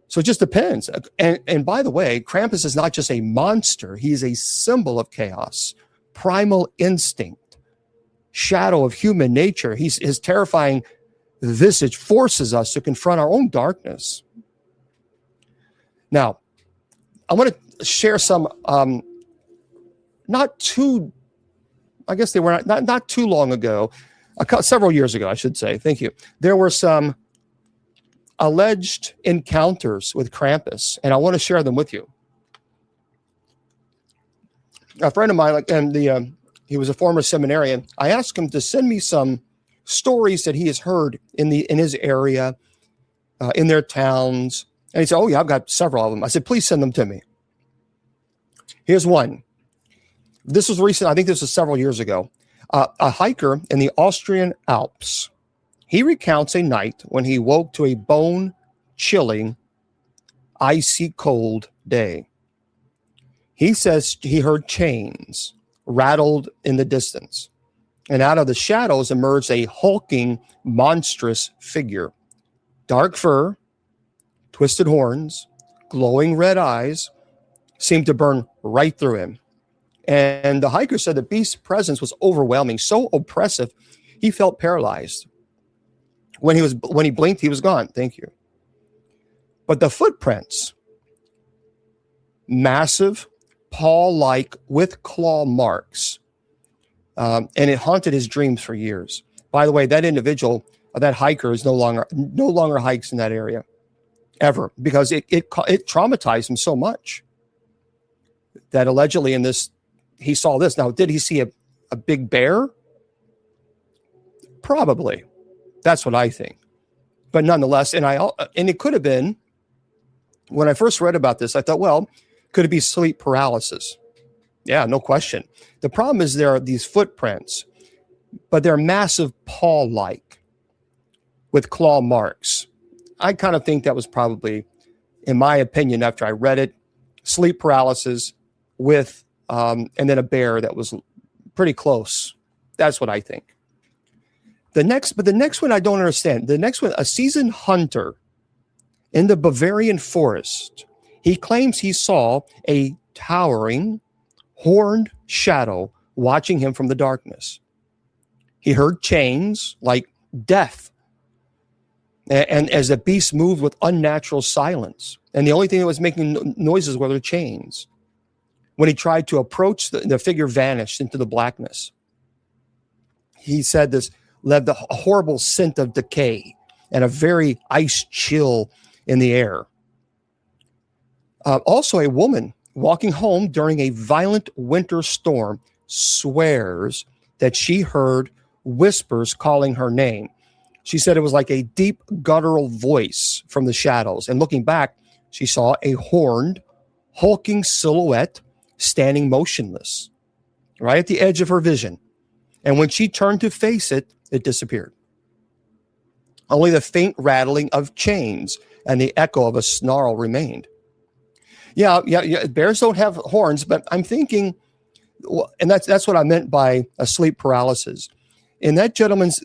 So it just depends. And by the way, Krampus is not just a monster. He's a symbol of chaos, primal instinct, shadow of human nature. His terrifying visage forces us to confront our own darkness. Now, I want to share some, not too long ago, several years ago, I should say. Thank you. There were some alleged encounters with Krampus, and I want to share them with you. A friend of mine, he was a former seminarian. I asked him to send me some stories that he has heard in his area, in their towns. And he said, "Oh yeah, I've got several of them." I said, "Please send them to me." Here's one. This was recent. I think this was several years ago. A hiker in the Austrian Alps. He recounts a night when he woke to a bone-chilling, icy cold day. He says he heard chains rattled in the distance, and out of the shadows emerged a hulking, monstrous figure. Dark fur, twisted horns, glowing red eyes seemed to burn right through him. And the hiker said the beast's presence was overwhelming, so oppressive, he felt paralyzed. When he blinked, he was gone. Thank you. But the footprints, massive, paw-like with claw marks. And it haunted his dreams for years. By the way, that individual, that hiker, is no longer hikes in that area ever, because it traumatized him so much that allegedly he saw this. Now, did he see a big bear? Probably. That's what I think. But nonetheless, and it could have been, when I first read about this, I thought, well, could it be sleep paralysis? Yeah, no question. The problem is there are these footprints, but they're massive paw-like with claw marks. I kind of think that was probably, in my opinion, after I read it, sleep paralysis with, and then a bear that was pretty close. That's what I think. The next one I don't understand. The next one, a seasoned hunter in the Bavarian forest. He claims he saw a towering, horned shadow watching him from the darkness. He heard chains like death, and as the beast moved with unnatural silence. And the only thing that was making noises were the chains. When he tried to approach, the figure vanished into the blackness. He said this left a horrible scent of decay and a very ice chill in the air. Also, a woman walking home during a violent winter storm swears that she heard whispers calling her name. She said it was like a deep guttural voice from the shadows. And looking back, she saw a horned, hulking silhouette standing motionless right at the edge of her vision. And when she turned to face it, it disappeared. Only the faint rattling of chains and the echo of a snarl remained. Yeah. Bears don't have horns, but I'm thinking, and that's what I meant by a sleep paralysis. In that gentleman's,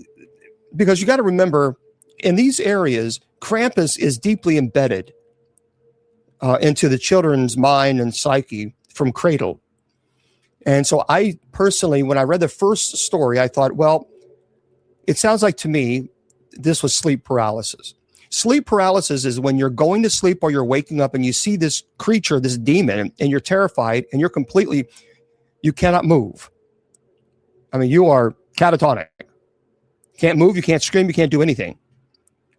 because you got to remember, in these areas, Krampus is deeply embedded into the children's mind and psyche from cradle. And so I personally, when I read the first story, I thought, well, it sounds like to me, this was sleep paralysis. Sleep paralysis is when you're going to sleep or you're waking up and you see this creature, this demon, and you're terrified and you cannot move. I mean, you are catatonic. Can't move, you can't scream, you can't do anything.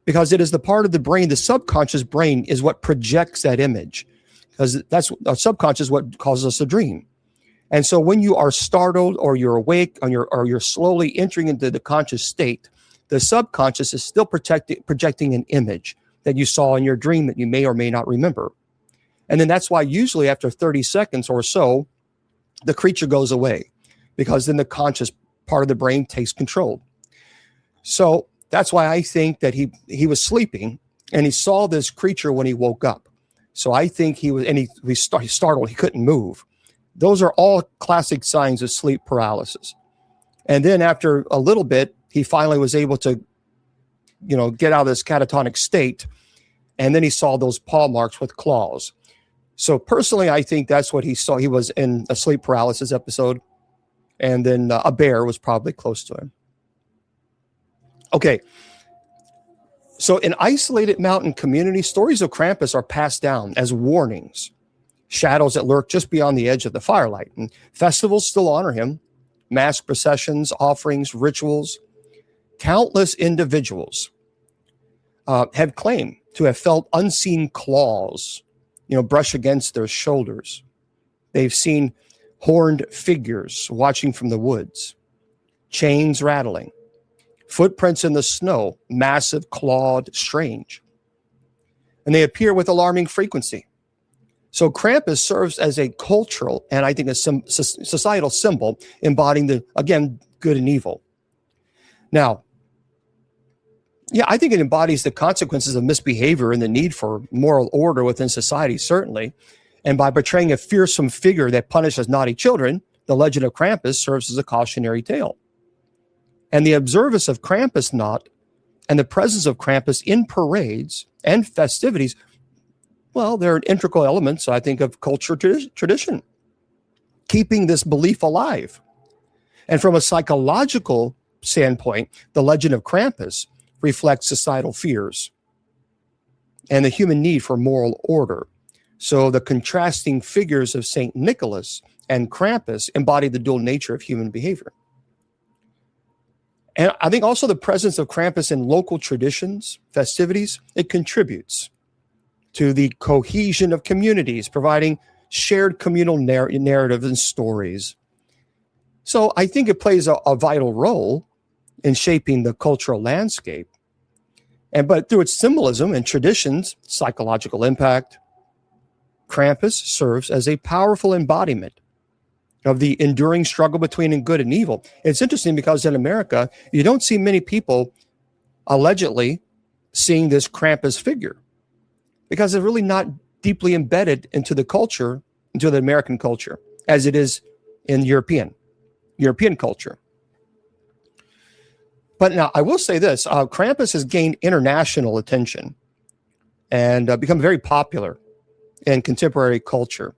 Because it is the part of the brain, the subconscious brain is what projects that image. Because that's our subconscious, what causes us to dream. And so when you are startled or you're awake or you're slowly entering into the conscious state, the subconscious is still projecting an image that you saw in your dream that you may or may not remember. And then that's why usually after 30 seconds or so, the creature goes away, because then the conscious part of the brain takes control. So that's why I think that he was sleeping and he saw this creature when he woke up. So I think he startled, he couldn't move. Those are all classic signs of sleep paralysis. And then after a little bit, he finally was able to, get out of this catatonic state. And then he saw those paw marks with claws. So personally, I think that's what he saw. He was in a sleep paralysis episode. And then a bear was probably close to him. Okay. So in isolated mountain communities, stories of Krampus are passed down as warnings. Shadows that lurk just beyond the edge of the firelight. And festivals still honor him. Mass processions, offerings, rituals. Countless individuals have claimed to have felt unseen claws, brush against their shoulders. They've seen horned figures watching from the woods, chains rattling, footprints in the snow, massive, clawed, strange. And they appear with alarming frequency. So Krampus serves as a cultural and I think a societal symbol embodying good and evil. Now, I think it embodies the consequences of misbehavior and the need for moral order within society, certainly. And by portraying a fearsome figure that punishes naughty children, the legend of Krampus serves as a cautionary tale. And the observance of Krampusnacht and the presence of Krampus in parades and festivities, well, they're integral elements, I think, of culture tradition, keeping this belief alive. And from a psychological standpoint, the legend of Krampus reflects societal fears and the human need for moral order, So the contrasting figures of St. Nicholas and Krampus embody the dual nature of human behavior. And I think also the presence of Krampus in local traditions, festivities, it contributes to the cohesion of communities, providing shared communal narratives and stories. So I think it plays a vital role in shaping the cultural landscape. But through its symbolism and traditions, psychological impact, Krampus serves as a powerful embodiment of the enduring struggle between good and evil. It's interesting because in America, you don't see many people allegedly seeing this Krampus figure because it's really not deeply embedded into the culture, into the American culture, as it is in European culture. But now I will say this, Krampus has gained international attention and become very popular in contemporary culture.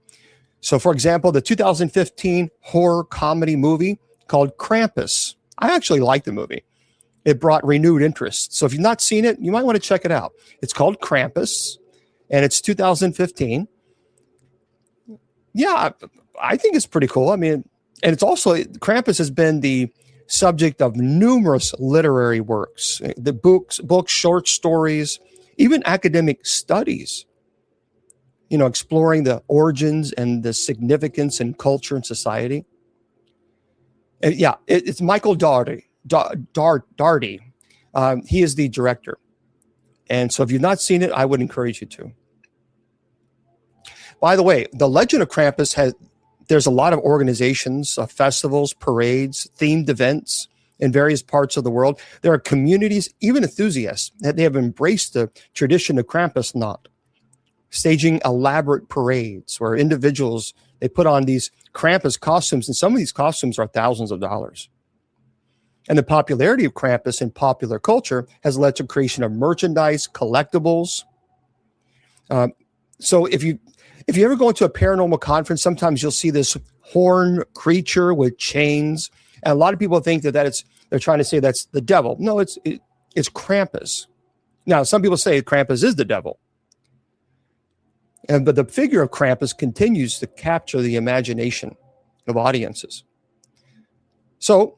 So, for example, the 2015 horror comedy movie called Krampus. I actually like the movie. It brought renewed interest. So if you've not seen it, you might want to check it out. It's called Krampus, and it's 2015. Yeah, I think it's pretty cool. I mean, and it's also, Krampus has been the subject of numerous literary works, the books, short stories, even academic studies, exploring the origins and the significance in culture and society. And it's Michael Daugherty. He is the director. And so if you've not seen it, I would encourage you to. By the way, the legend of Krampus there's a lot of organizations, festivals, parades, themed events in various parts of the world. There are communities, even enthusiasts, that they have embraced the tradition of Krampusnacht, staging elaborate parades where individuals, they put on these Krampus costumes, and some of these costumes are thousands of dollars. And the popularity of Krampus in popular culture has led to creation of merchandise, collectibles. So if you ever go into a paranormal conference, sometimes you'll see this horned creature with chains. And a lot of people think that they're trying to say that's the devil. No, it's Krampus. Now, some people say Krampus is the devil. But the figure of Krampus continues to capture the imagination of audiences. So,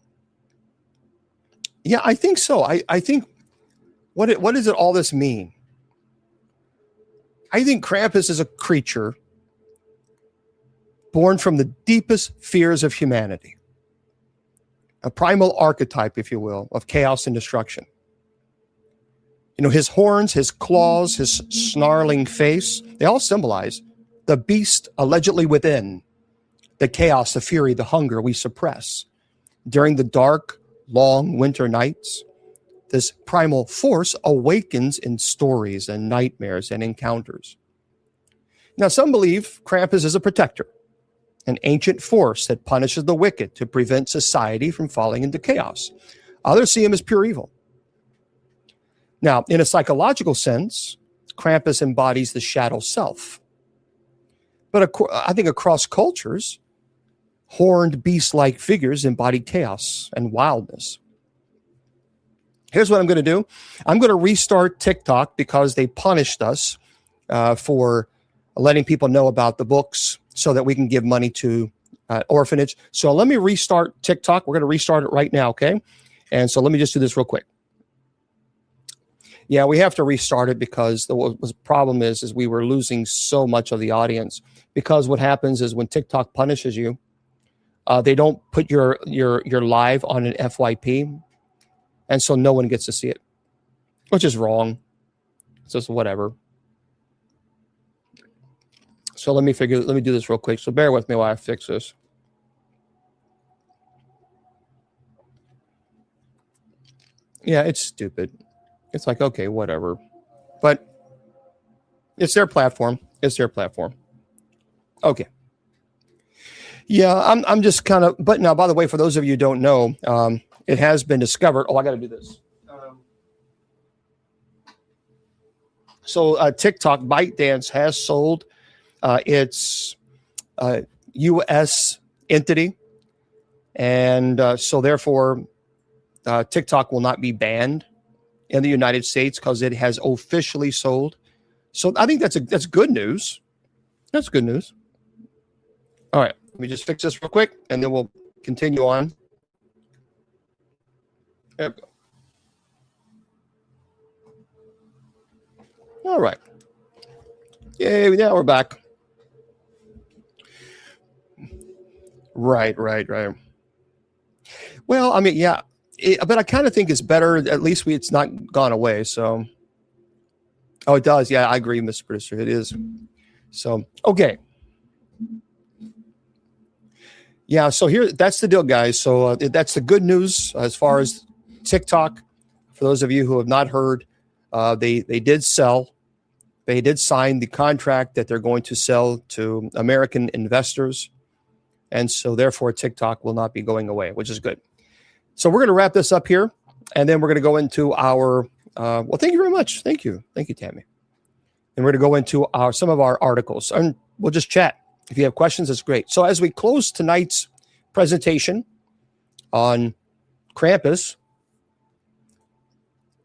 yeah, I think so. I think, what does all this mean? I think Krampus is a creature born from the deepest fears of humanity, a primal archetype, if you will, of chaos and destruction. His horns, his claws, his snarling face, they all symbolize the beast allegedly within, the chaos, the fury, the hunger we suppress. During the dark, long winter nights, this primal force awakens in stories and nightmares and encounters. Now, some believe Krampus is a protector, an ancient force that punishes the wicked to prevent society from falling into chaos. Others see him as pure evil. Now, in a psychological sense, Krampus embodies the shadow self. But I think across cultures, horned beast-like figures embody chaos and wildness. Here's what I'm going to do. I'm going to restart TikTok because they punished us for letting people know about the books so that we can give money to orphanage. So let me restart TikTok. We're going to restart it right now, okay? And so let me just do this real quick. Yeah, we have to restart it because the problem is we were losing so much of the audience. Because what happens is when TikTok punishes you, they don't put your live on an FYP, and so no one gets to see it, which is wrong. It's just whatever. So let me do this real quick. So bear with me while I fix this. Yeah, it's stupid. It's like, okay, whatever. But it's their platform. It's their platform. Okay. Yeah, I'm just kind of, but now, by the way, for those of you who don't know, it has been discovered. Oh, I got to do this. So TikTok ByteDance has sold its U.S. entity. And so therefore, TikTok will not be banned in the United States because it has officially sold. So I think that's good news. That's good news. All right, let me just fix this real quick, and then we'll continue on. There we go. All right. Yay, now we're back. Right. Well, I mean, yeah, but I kind of think it's better. At least it's not gone away. So, oh, it does. Yeah, I agree, Mr. Producer. It is. So, okay. Yeah, so that's the deal, guys. So that's the good news as far as TikTok. For those of you who have not heard, they did sell. They did sign the contract that they're going to sell to American investors. And so therefore, TikTok will not be going away, which is good. So we're going to wrap this up here. And then we're going to go into our, well, thank you very much. Thank you. Thank you, Tammy. And we're going to go into some of our articles. And we'll just chat. If you have questions, that's great. So as we close tonight's presentation on Krampus,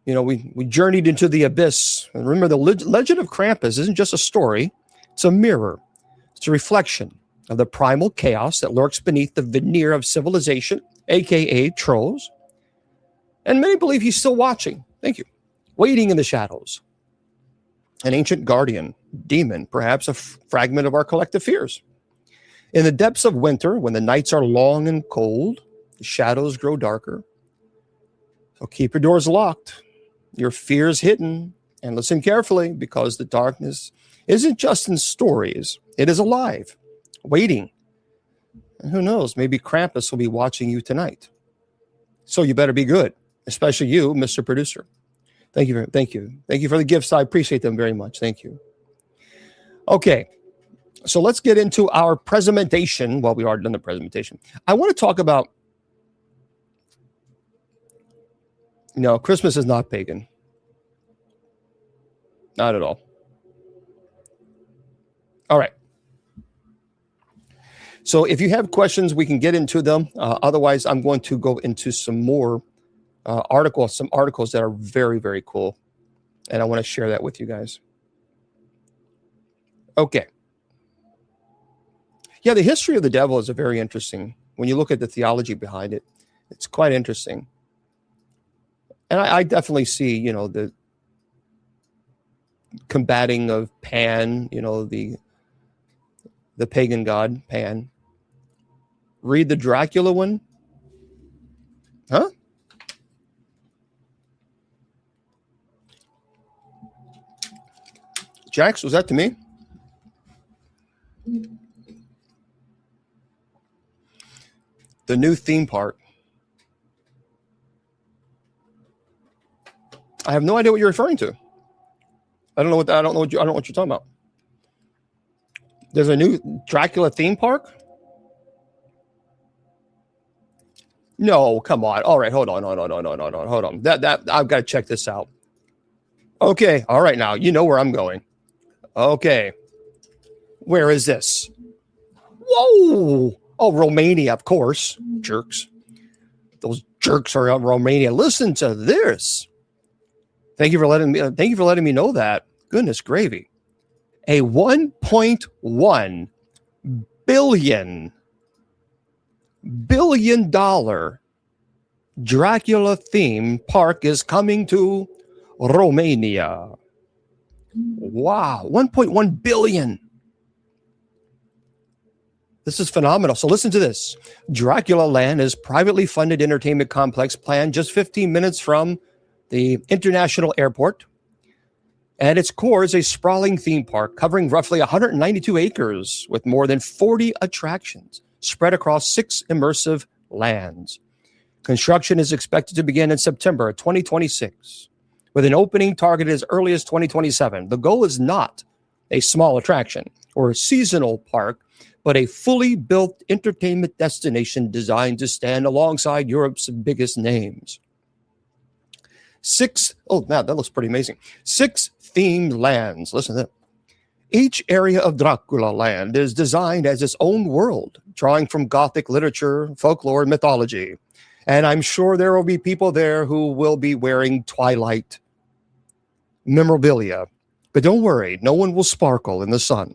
you know, we journeyed into the abyss. And remember, the legend of Krampus isn't just a story. It's a mirror. It's a reflection of the primal chaos that lurks beneath the veneer of civilization, a.k.a. trolls. And many believe he's still watching. Thank you. Waiting in the shadows. An ancient guardian, demon, perhaps a fragment of our collective fears. In the depths of winter, when the nights are long and cold, the shadows grow darker. So keep your doors locked, your fears hidden, and listen carefully, because the darkness isn't just in stories. It is alive, waiting. And who knows, maybe Krampus will be watching you tonight. So you better be good, especially you, Mr. Producer. Thank you. Thank you for the gifts. I appreciate them very much. Thank you. Okay, so let's get into our presentation. Well, we already done the presentation. I want to talk about, no, Christmas is not pagan. Not at all. All right. So if you have questions, we can get into them. Otherwise, I'm going to go into some more articles that are very, very cool. And I want to share that with you guys. Okay. Yeah, the history of the devil is a very interesting. When you look at the theology behind it, it's quite interesting. And I definitely see, you know, the combating of Pan, you know, the pagan god Pan. Read the Dracula one. Huh? Jax, was that to me? The new theme park. I have no idea what you're referring to. I don't know what you're talking about. There's a new Dracula theme park? No, come on. All right, hold on. That I've got to check this out. Okay, all right, now you know where I'm going. Okay, where is this? Whoa! Oh, Romania, of course. Jerks. Those jerks are in Romania. Listen to this. Thank you for letting me know that. Goodness gravy. A $1.1 billion Dracula theme park is coming to Romania. Wow, 1.1 billion. This is phenomenal. So listen to this. Dracula Land is privately funded entertainment complex planned just 15 minutes from the international airport. At its core is a sprawling theme park covering roughly 192 acres with more than 40 attractions spread across 6 immersive lands. Construction is expected to begin in September 2026, with an opening targeted as early as 2027. The goal is not a small attraction or a seasonal park, but a fully built entertainment destination designed to stand alongside Europe's biggest names. 6, oh, wow, that looks pretty amazing. 6 themed lands. Listen to that. Each area of Dracula Land is designed as its own world, drawing from Gothic literature, folklore, and mythology. And I'm sure there will be people there who will be wearing Twilight memorabilia. But don't worry, no one will sparkle in the sun.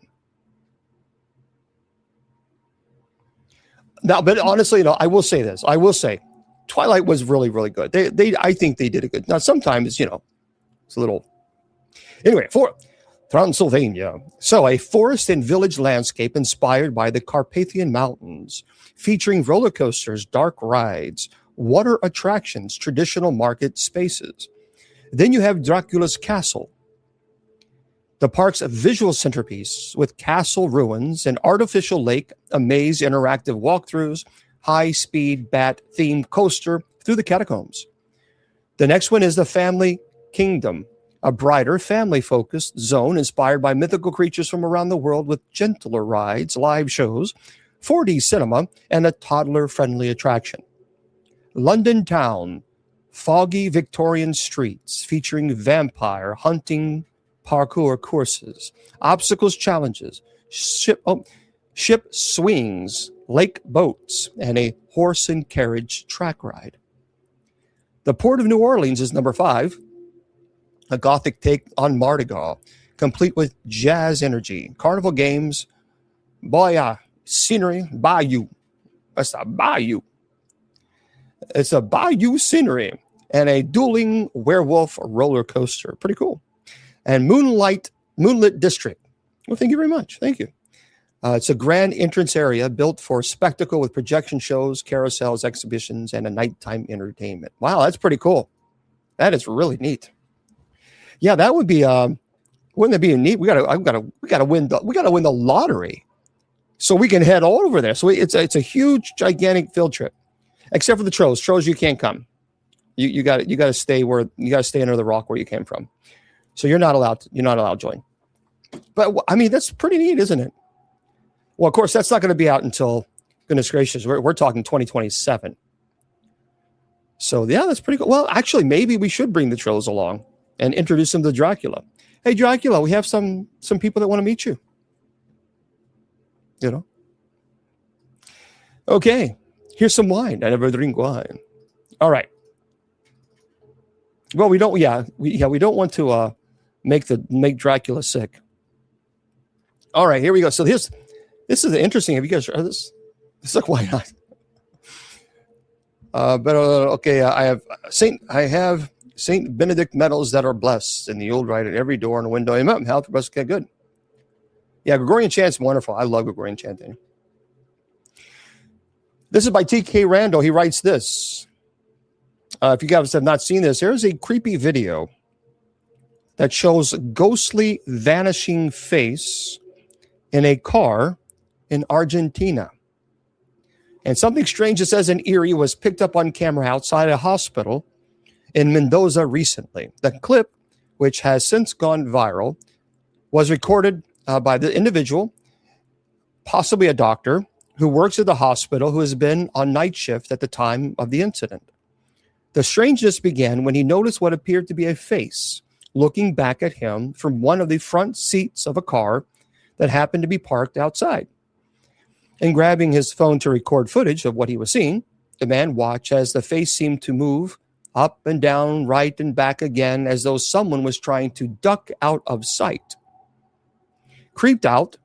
Now, but honestly, I will say this. I will say Twilight was really, really good. I think they did a good. Now, sometimes, it's a little. Anyway, for Transylvania. So, a forest and village landscape inspired by the Carpathian Mountains, featuring roller coasters, dark rides, water attractions, traditional market spaces. Then you have Dracula's Castle, the park's visual centerpiece with castle ruins, an artificial lake, a maze, interactive walkthroughs, high-speed bat-themed coaster through the catacombs. The next one is the Family Kingdom, a brighter, family-focused zone inspired by mythical creatures from around the world with gentler rides, live shows, 4D cinema, and a toddler-friendly attraction. London Town, foggy Victorian streets featuring vampire hunting parkour courses, obstacles challenges, ship swings, lake boats, and a horse and carriage track ride. The Port of New Orleans is number 5, a Gothic take on Mardi Gras, complete with jazz energy, carnival games, scenery, bayou. That's a bayou. It's a bayou scenery and a dueling werewolf roller coaster. Pretty cool. And Moonlit District. Well, thank you very much. Thank you. It's a grand entrance area built for spectacle with projection shows, carousels, exhibitions, and a nighttime entertainment. Wow, that's pretty cool. That is really neat. Yeah, that would be. Wouldn't it be neat? We gotta win the lottery, so we can head all over there. So it's a huge, gigantic field trip, except for the trolls. Trolls, you can't come. You got to stay under the rock where you came from. So you're not allowed to join. But I mean, that's pretty neat, isn't it? Well, of course, that's not going to be out until, goodness gracious, we're talking 2027. So yeah, that's pretty cool. Well, actually, maybe we should bring the trolls along and introduce them to Dracula. Hey, Dracula, we have some people that want to meet you. Okay, here's some wine. I never drink wine. All right. Well, we don't. Yeah, we don't want to make Dracula sick. All right, here we go. So this is interesting. Have you guys heard this? It's like, why not? Okay. I have Saint Benedict medals that are blessed, and the old right at every door and window. Amen. Health, rest, okay, good. Yeah, Gregorian chant's wonderful. I love Gregorian chanting. This is by T.K. Randall. He writes this. If you guys have not seen this, here's a creepy video that shows a ghostly vanishing face in a car in Argentina. And something strange, it says in Erie, was picked up on camera outside a hospital in Mendoza recently. The clip, which has since gone viral, was recorded by the individual, possibly a doctor, who works at the hospital, who has been on night shift at the time of the incident. The strangeness began when he noticed what appeared to be a face looking back at him from one of the front seats of a car that happened to be parked outside. And grabbing his phone to record footage of what he was seeing, the man watched as the face seemed to move up and down, right and back again, as though someone was trying to duck out of sight. Creeped out,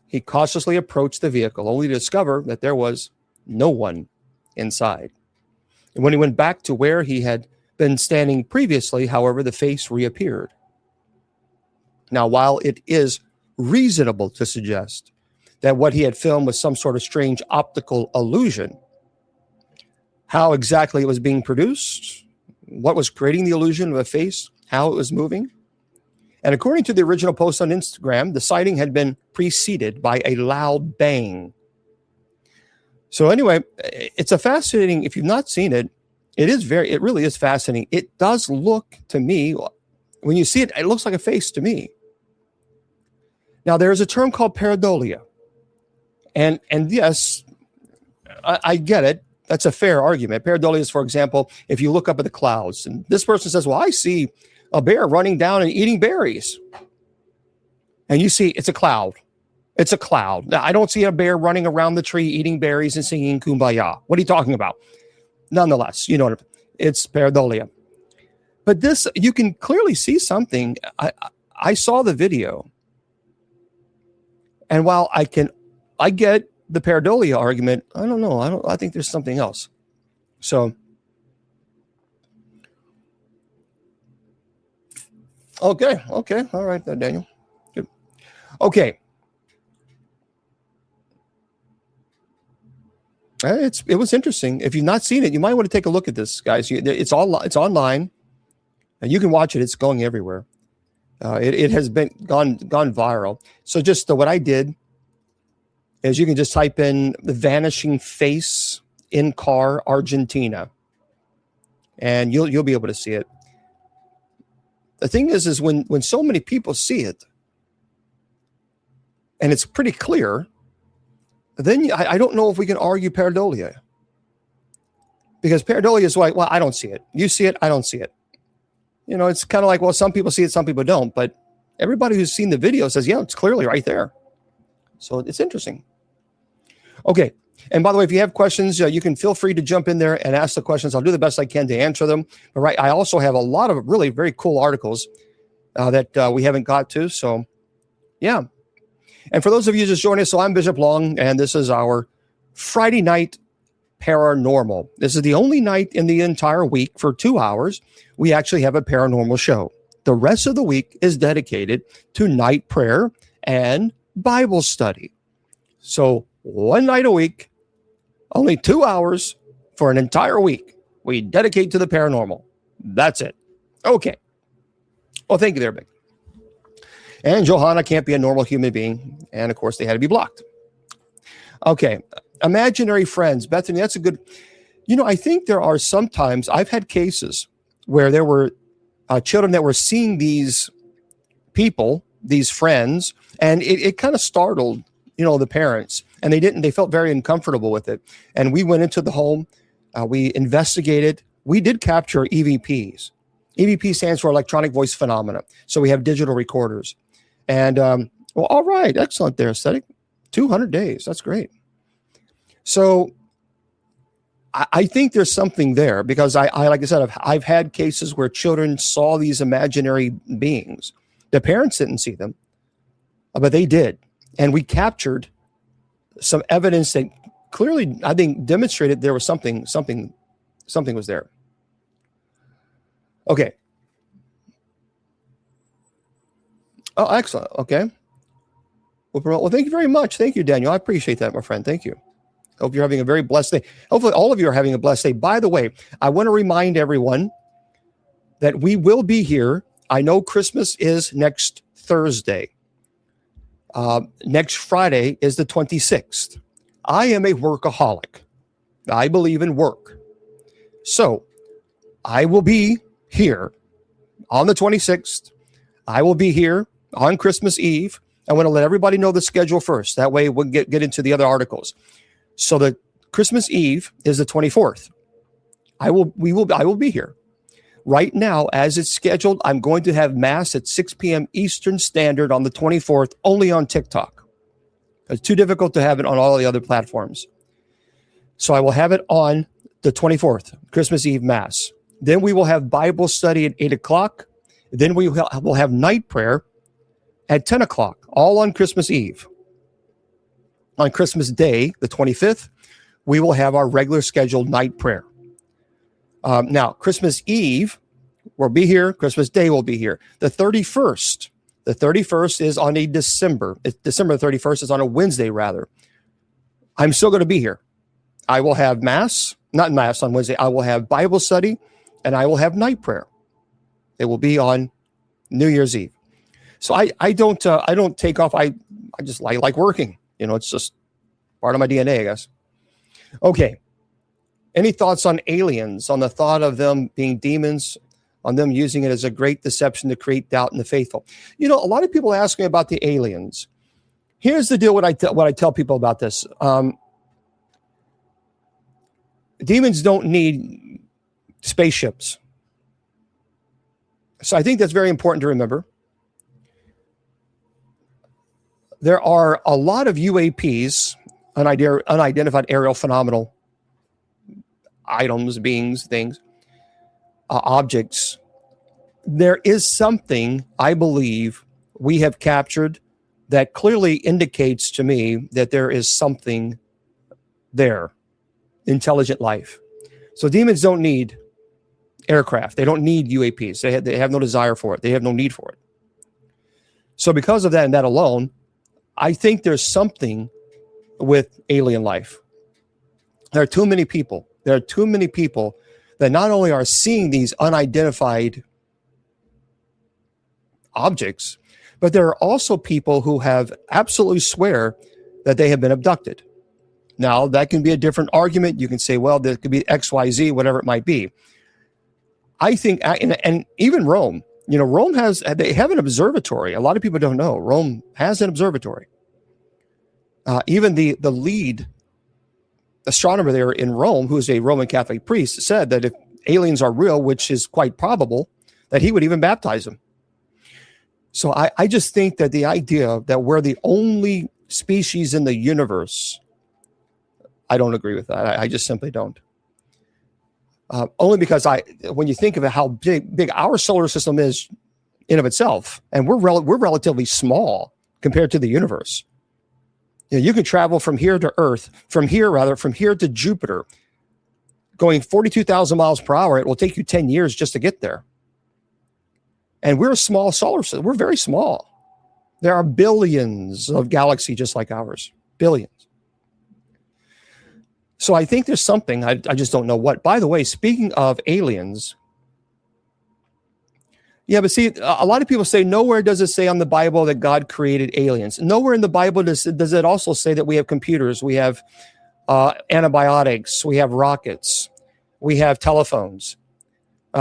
he cautiously approached the vehicle, only to discover that there was no one inside. And when he went back to where he had been standing previously, however, the face reappeared. Now, while it is reasonable to suggest that what he had filmed was some sort of strange optical illusion, how exactly it was being produced, what was creating the illusion of a face, how it was moving. And according to the original post on Instagram, the sighting had been preceded by a loud bang. So anyway, it's a fascinating, if you've not seen it, it really is fascinating. It does look to me, when you see it, it looks like a face to me. Now, there's a term called pareidolia. And yes, I get it. That's a fair argument. Pareidolia is, for example, if you look up at the clouds and this person says, well, I see a bear running down and eating berries. And you see it's a cloud. It's a cloud. Now, I don't see a bear running around the tree eating berries and singing Kumbaya. What are you talking about? Nonetheless, it's pareidolia. But this, you can clearly see something. I saw the video. And while I get the pareidolia argument, I don't know. I think there's something else. So, okay. All right, Daniel. Good. Okay. It was interesting. If you've not seen it, you might want to take a look at this, guys. It's online, and you can watch it. It's going everywhere. It has been gone viral. So just what I did is you can just type in the vanishing face in car Argentina, and you'll be able to see it. The thing is when so many people see it, and it's pretty clear, then I don't know if we can argue pareidolia, because pareidolia is like, well, I don't see it. You see it, I don't see it. It's kind of like, well, some people see it, some people don't. But everybody who's seen the video says, yeah, it's clearly right there. So it's interesting. Okay. And by the way, if you have questions, you can feel free to jump in there and ask the questions. I'll do the best I can to answer them. All right. I also have a lot of really very cool articles that we haven't got to. So, yeah. And for those of you just joining us, so I'm Bishop Long, and this is our Friday night paranormal. This is the only night in the entire week for 2 hours we actually have a paranormal show. The rest of the week is dedicated to night prayer and Bible study. So one night a week, only 2 hours for an entire week, we dedicate to the paranormal. That's it. Okay. Well, thank you there, Big. And Johanna can't be a normal human being. And of course, they had to be blocked. Okay. Imaginary friends. Bethany, that's a good. I think there are sometimes, I've had cases where there were children that were seeing these people, these friends, and it kind of startled, the parents, and they felt very uncomfortable with it. And we went into the home, we investigated, we did capture EVPs. EVP stands for electronic voice phenomena. So we have digital recorders. And, well, all right, excellent there, Aesthetic. 200 days, that's great. So I think there's something there, because I like I said, I've had cases where children saw these imaginary beings. The parents didn't see them, but they did. And we captured some evidence that clearly, I think, demonstrated there was something was there. Okay. Oh, excellent. Okay. Well, thank you very much. Thank you, Daniel. I appreciate that, my friend. Thank you. Hope you're having a very blessed day. Hopefully all of you are having a blessed day. By the way, I want to remind everyone that we will be here. I know Christmas is next Thursday. Next Friday is the 26th. I am a workaholic. I believe in work. So I will be here on the 26th. I will be here on Christmas Eve. I want to let everybody know the schedule first. That way we'll get into the other articles. So the Christmas Eve is the 24th. I will be here. Right now, as it's scheduled, I'm going to have Mass at 6 p.m. Eastern Standard on the 24th, only on TikTok. It's too difficult to have it on all the other platforms. So I will have it on the 24th, Christmas Eve Mass. Then we will have Bible study at 8 o'clock. Then we will have night prayer at 10 o'clock, all on Christmas Eve. On Christmas Day, the 25th, we will have our regular scheduled night prayer. Now, Christmas Eve will be here. Christmas Day will be here. The 31st is on a December. December 31st is on a Wednesday, rather. I'm still going to be here. I will have not Mass on Wednesday. I will have Bible study, and I will have night prayer. It will be on New Year's Eve. So I don't take off. I just like working. It's just part of my DNA, I guess. Okay. Any thoughts on aliens, on the thought of them being demons, on them using it as a great deception to create doubt in the faithful? A lot of people ask me about the aliens. Here's the deal, what I tell people about this. Demons don't need spaceships. So I think that's very important to remember. There are a lot of UAPs, unidentified aerial phenomenal items, beings, things, objects. There is something, I believe, we have captured that clearly indicates to me that there is something there, intelligent life. So demons don't need aircraft. They don't need UAPs. They have no desire for it. They have no need for it. So because of that and that alone, I think there's something with alien life. There are too many people. There are too many people that not only are seeing these unidentified objects, but there are also people who have absolutely swear that they have been abducted. Now, that can be a different argument. You can say, well, there could be XYZ, whatever it might be. I think, and even Rome, Rome they have an observatory. A lot of people don't know. Rome has an observatory. Even the lead astronomer there in Rome, who is a Roman Catholic priest, said that if aliens are real, which is quite probable, that he would even baptize them. So I just think that the idea that we're the only species in the universe, I don't agree with that. I just simply don't. Only because when you think of how big our solar system is in of itself, and we're relatively small compared to the universe. You can travel from here to Earth, from here to Jupiter, going 42,000 miles per hour. It will take you 10 years just to get there. And we're a small solar system. We're very small. There are billions of galaxies just like ours. Billions. So I think there's something, I just don't know what. By the way, speaking of aliens, yeah, but see, a lot of people say, nowhere does it say on the Bible that God created aliens. Nowhere in the Bible does it also say that we have computers, we have antibiotics, we have rockets, we have telephones,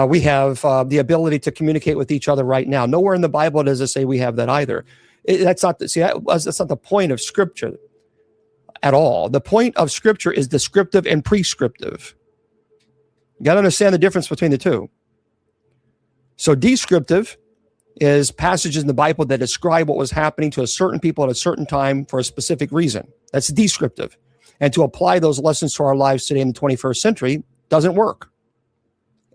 we have the ability to communicate with each other right now. Nowhere in the Bible does it say we have that either. That's not the point of Scripture at all. The point of Scripture is descriptive and prescriptive. You got to understand the difference between the two. So descriptive is passages in the Bible that describe what was happening to a certain people at a certain time for a specific reason. That's descriptive. And to apply those lessons to our lives today in the 21st century doesn't work.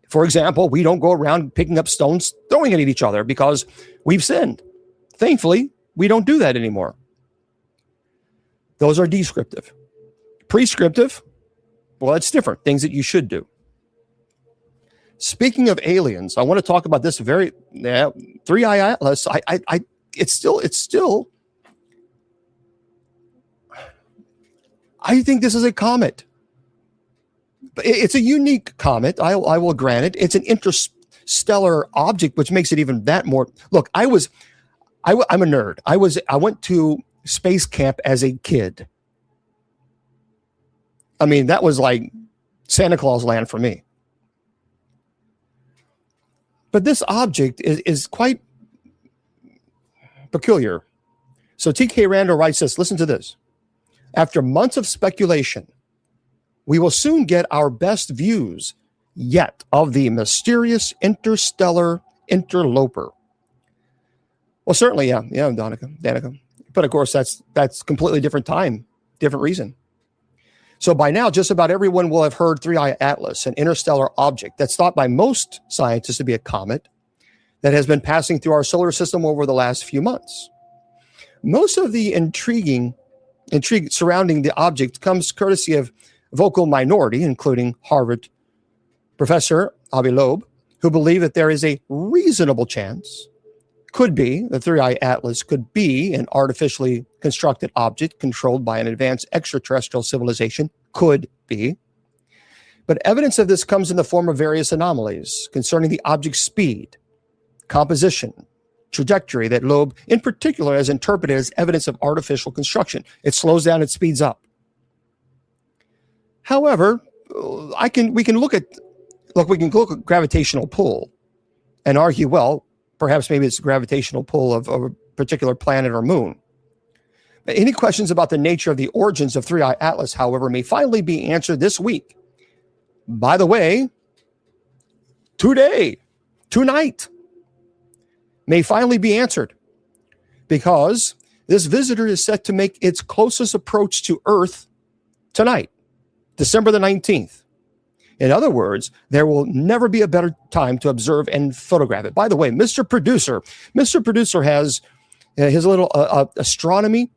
For example, we don't go around picking up stones, throwing it at each other because we've sinned. Thankfully, we don't do that anymore. Those are descriptive. Prescriptive, well, it's different. Things that you should do. Speaking of aliens, I want to talk about this Three-Eye Atlas. It's still. I think this is a comet. It's a unique comet. I will grant it. It's an interstellar object, which makes it even that more. Look, I'm a nerd. I went to space camp as a kid. I mean, that was like Santa Claus land for me. But this object is quite peculiar. So T.K. Randall writes this. Listen to this. After months of speculation, we will soon get our best views yet of the mysterious interstellar interloper. Well, certainly, yeah, Danica. But of course, that's completely different time, different reason. So by now, just about everyone will have heard Three-Eye Atlas, an interstellar object that's thought by most scientists to be a comet that has been passing through our solar system over the last few months. Most of the intrigue surrounding the object comes courtesy of vocal minority, including Harvard professor Avi Loeb, who believe that there is a reasonable chance, could be, the Three-Eye Atlas could be an artificially constructed object controlled by an advanced extraterrestrial civilization, could be. But evidence of this comes in the form of various anomalies concerning the object's speed, composition, trajectory that Loeb in particular has interpreted as evidence of artificial construction. It slows down, it speeds up. However, we can look at gravitational pull and argue, well, perhaps maybe it's the gravitational pull of a particular planet or moon. Any questions about the nature of the origins of Three-Eye Atlas, however, may finally be answered this week. By the way, tonight, may finally be answered because this visitor is set to make its closest approach to Earth tonight, December the 19th. In other words, there will never be a better time to observe and photograph it. By the way, Mr. Producer has his little astronomy,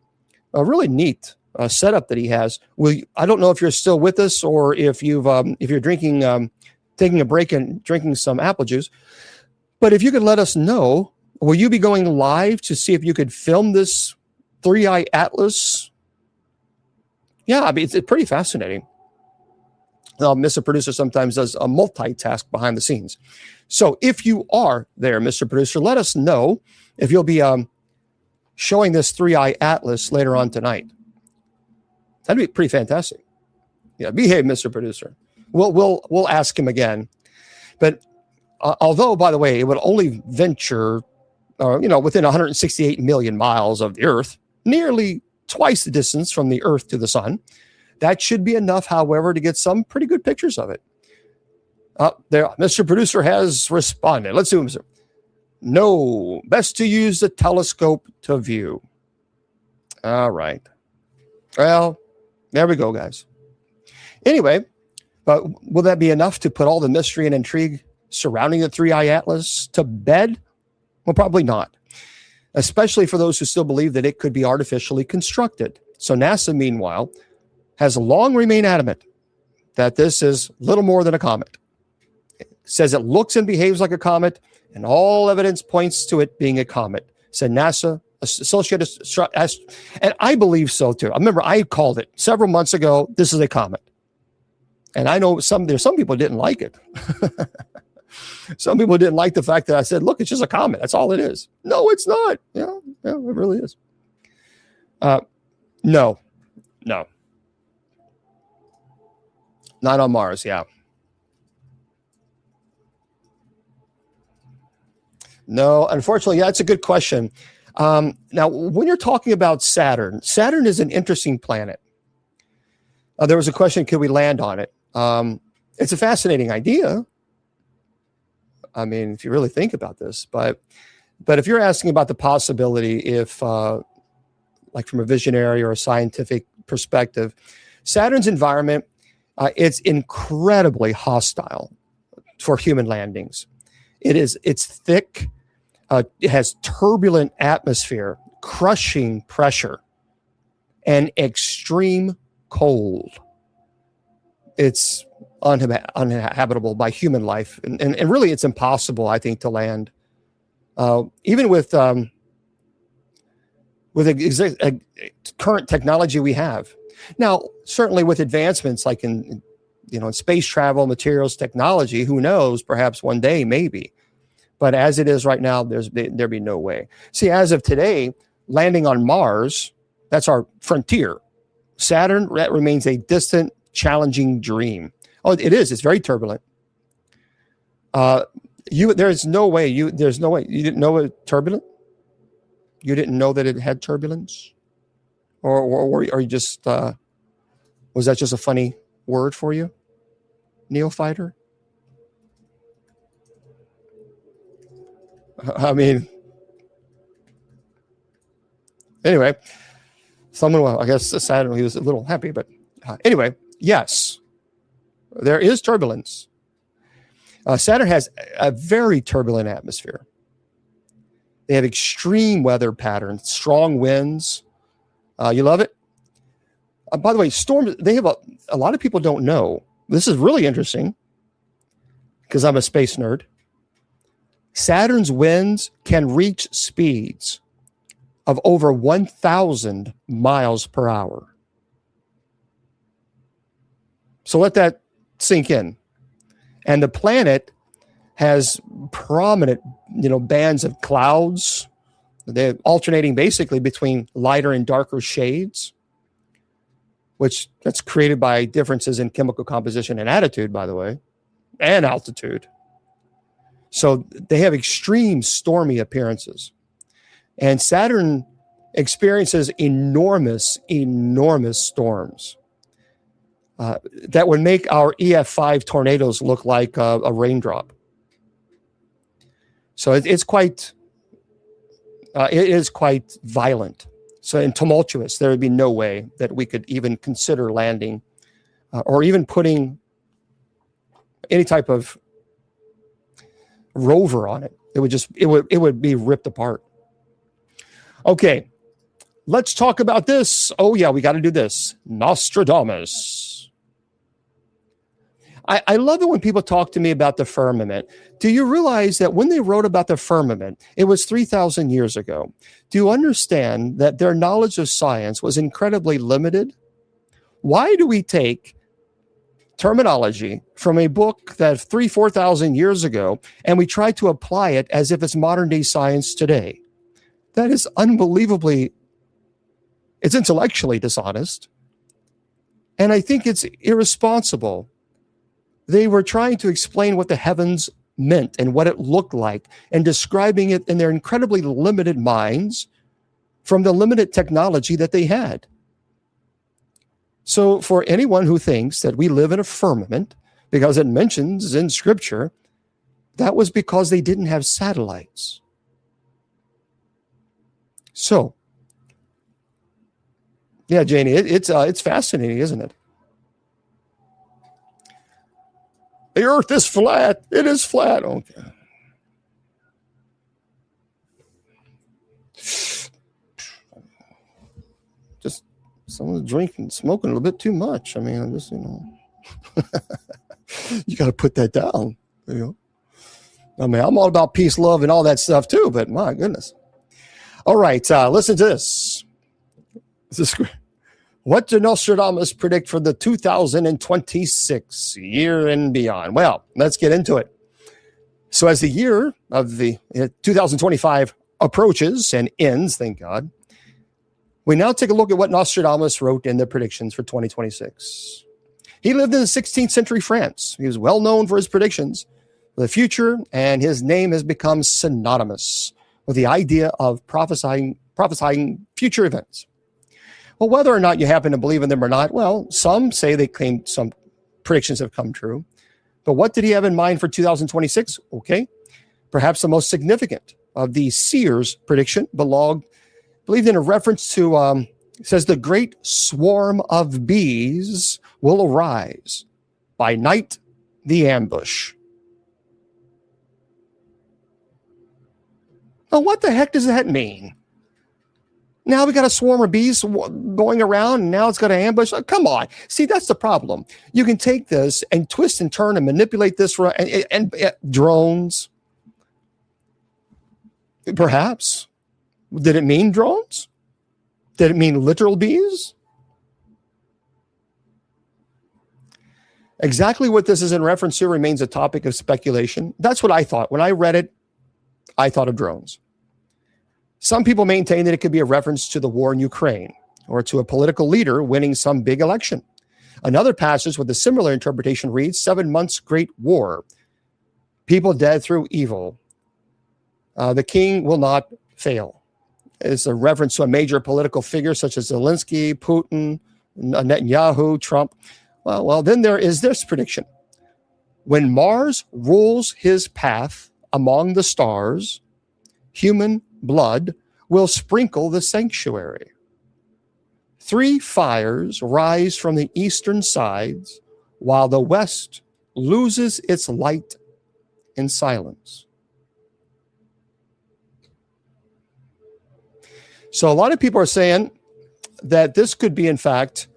really neat setup that he has. I don't know if you're still with us or if you're drinking, taking a break and drinking some apple juice. But if you could let us know, will you be going live to see if you could film this three-eye atlas? Yeah, I mean, it's pretty fascinating. Mr. Producer sometimes does a multitask behind the scenes. So if you are there, Mr. Producer, let us know if you'll be showing this three-eye atlas later on tonight. That'd be pretty fantastic. Yeah, behave, Mr. Producer. We'll ask him again. But although, by the way, it would only venture, within 168 million miles of the Earth, nearly twice the distance from the Earth to the Sun. That should be enough, however, to get some pretty good pictures of it. There, Mr. Producer has responded. Let's do him, sir. No, best to use the telescope to view. All right. Well, there we go, guys. Anyway, but will that be enough to put all the mystery and intrigue surrounding the three-eye atlas to bed? Well, probably not, especially for those who still believe that it could be artificially constructed. So NASA, meanwhile, has long remained adamant that this is little more than a comet. It says it looks and behaves like a comet, and all evidence points to it being a comet, said NASA, Associated, and I believe so too. I remember I called it several months ago, this is a comet. And I know there's some people didn't like it. Some people didn't like the fact that I said, look, it's just a comet. That's all it is. No, it's not. Yeah, it really is. No. Not on Mars, yeah. No, unfortunately, that's a good question. Now, when you're talking about Saturn is an interesting planet. There was a question, could we land on it? It's a fascinating idea. I mean, if you really think about this, but if you're asking about the possibility, if like from a visionary or a scientific perspective, Saturn's environment, it's incredibly hostile for human landings. It's thick. It has turbulent atmosphere, crushing pressure, and extreme cold. It's uninhabitable by human life. And really, it's impossible, I think, to land. Even with current technology we have. Now, certainly with advancements like in space travel, materials, technology, who knows, perhaps one day, maybe. But as it is right now, there'd be no way. See, as of today, landing on Mars, that's our frontier. Saturn, that remains a distant, challenging dream. Oh, it is. It's very turbulent. There's no way. You didn't know it turbulent? You didn't know that it had turbulence? Or you just, was that just a funny word for you? Neophyter? I mean, anyway, I guess Saturn, he was a little happy, but anyway, yes, there is turbulence. Saturn has a very turbulent atmosphere. They have extreme weather patterns, strong winds. You love it? By the way, storms, they have a lot of people don't know. This is really interesting because I'm a space nerd. Saturn's winds can reach speeds of over 1,000 miles per hour. So let that sink in. And the planet has prominent, bands of clouds. They're alternating basically between lighter and darker shades, that's created by differences in chemical composition and attitude, by the way, and altitude. So they have extreme stormy appearances. And Saturn experiences enormous storms that would make our EF5 tornadoes look like a raindrop. So it is quite violent. So and tumultuous. There would be no way that we could even consider landing or even putting any type of rover on it. It would be ripped apart. Okay, let's talk about this. Oh, yeah, we got to do this. Nostradamus. I love it when people talk to me about the firmament. Do you realize that when they wrote about the firmament, it was 3,000 years ago? Do you understand that their knowledge of science was incredibly limited? Why do we take terminology from a book that 4,000 years ago and we try to apply it as if it's modern day science today? That is unbelievably, it's intellectually dishonest. And I think it's irresponsible. They were trying to explain what the heavens meant and what it looked like and describing it in their incredibly limited minds from the limited technology that they had. So for anyone who thinks that we live in a firmament because it mentions in scripture, that was because they didn't have satellites. So, yeah, Janie, it's fascinating, isn't it? The earth is flat. It is flat. Okay. Just someone's drinking, smoking a little bit too much. I mean, I'm just, you got to put that down. I mean, I'm all about peace, love, and all that stuff too, but my goodness. All right, listen to this. What did Nostradamus predict for the 2026 year and beyond? Well, let's get into it. So as the year of the 2025 approaches and ends, thank God, we now take a look at what Nostradamus wrote in the predictions for 2026. He lived in the 16th century France. He was well known for his predictions for the future, and his name has become synonymous with the idea of prophesying future events. Well, whether or not you happen to believe in them or not, well, some say they claim some predictions have come true. But what did he have in mind for 2026? Okay, perhaps the most significant of the seer's prediction believed in a reference to, it says, the great swarm of bees will arise. By night, the ambush. Now, what the heck does that mean? Now we got a swarm of bees going around, and now it's got an ambush. Oh, come on. See, that's the problem. You can take this and twist and turn and manipulate this and drones. Perhaps. Did it mean drones? Did it mean literal bees? Exactly what this is in reference to remains a topic of speculation. That's what I thought. When I read it, I thought of drones. Some people maintain that it could be a reference to the war in Ukraine or to a political leader winning some big election. Another passage with a similar interpretation reads, 7 months great war. People dead through evil. The king will not fail. It's a reference to a major political figure such as Zelensky, Putin, Netanyahu, Trump. Well, then there is this prediction. When Mars rules his path among the stars, human blood will sprinkle the sanctuary. 3 fires rise from the eastern sides, while the west loses its light in silence. So a lot of people are saying that this could be, in fact,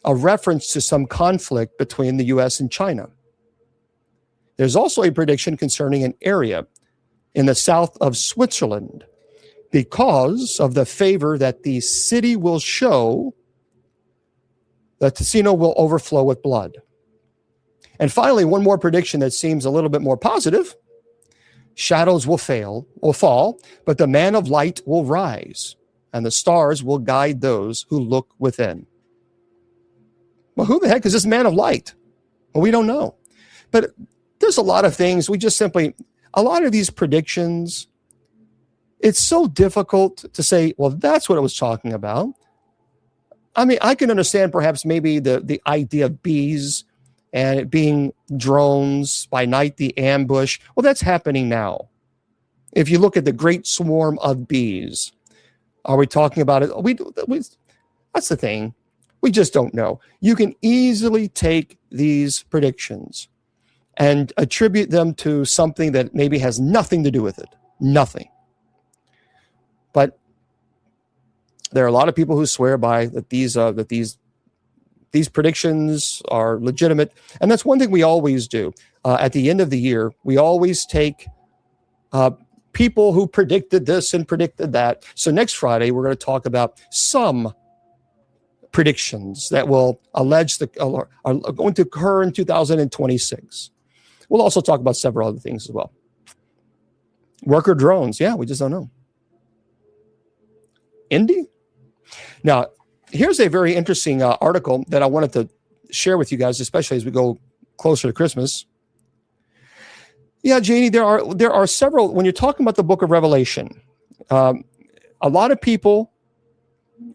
a reference to some conflict between the U.S. and China. There's also a prediction concerning an area in the south of Switzerland because of the favor that the city will show. The Ticino will overflow with blood. And finally, one more prediction that seems a little bit more positive. Shadows will fall, but the man of light will rise, and the stars will guide those who look within. Well, who the heck is this man of light? Well, we don't know. But there's a lot of things. A lot of these predictions, it's so difficult to say, well, that's what it was talking about. I mean, I can understand perhaps maybe the idea of bees and it being drones, by night, the ambush. Well, that's happening now. If you look at the great swarm of bees, are we talking about it? That's the thing. We just don't know. You can easily take these predictions and attribute them to something that maybe has nothing to do with it. Nothing. But There are a lot of people who swear by that these predictions are legitimate. And that's one thing we always do. At the end of the year, we always take people who predicted this and predicted that. So next Friday, we're going to talk about some predictions that will are going to occur in 2026. We'll also talk about several other things as well. Worker drones. Yeah, we just don't know. Indy? Now, here's a very interesting article that I wanted to share with you guys, especially as we go closer to Christmas. Yeah, Janie, there are several. When you're talking about the book of Revelation, a lot of people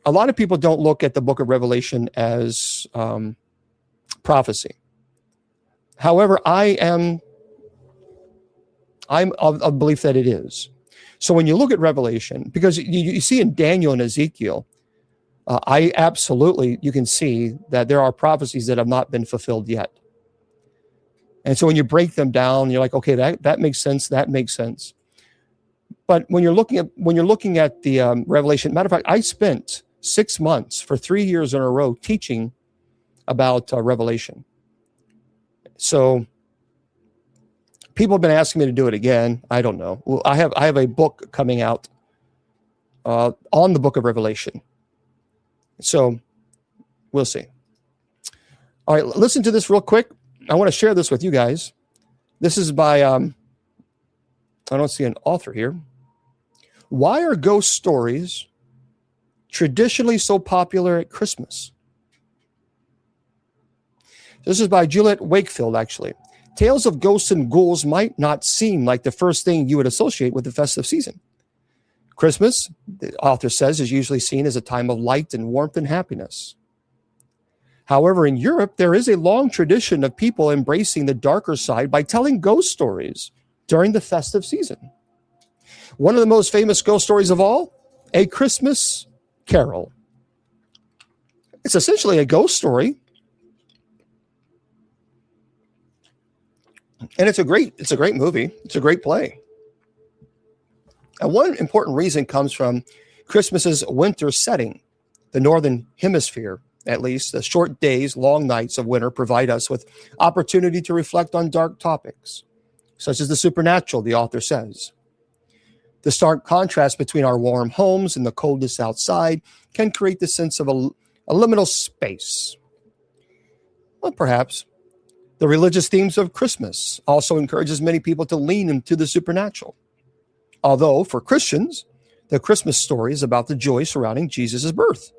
don't look at the book of Revelation as prophecy. However, I'm of belief that it is. So when you look at Revelation, because you see in Daniel and Ezekiel, you can see that there are prophecies that have not been fulfilled yet. And so when you break them down, you're like, okay, that makes sense. That makes sense. But when you're looking at the Revelation, matter of fact, I spent 6 months for 3 years in a row teaching about Revelation. So people have been asking me to do it again. I don't know. Well, I have a book coming out on the book of Revelation. So we'll see. All right, listen to this real quick. I want to share this with you guys. This is by, I don't see an author here. Why are ghost stories traditionally so popular at Christmas? This is by Juliet Wakefield, actually. Tales of ghosts and ghouls might not seem like the first thing you would associate with the festive season. Christmas, the author says, is usually seen as a time of light and warmth and happiness. However, in Europe, there is a long tradition of people embracing the darker side by telling ghost stories during the festive season. One of the most famous ghost stories of all, A Christmas Carol. It's essentially a ghost story. And it's a great movie. It's a great play. And one important reason comes from Christmas's winter setting. The northern hemisphere, at least, the short days, long nights of winter provide us with opportunity to reflect on dark topics, such as the supernatural, the author says. The stark contrast between our warm homes and the coldness outside can create the sense of a liminal space. Well, perhaps. The religious themes of Christmas also encourages many people to lean into the supernatural. Although, for Christians, the Christmas story is about the joy surrounding Jesus' birth.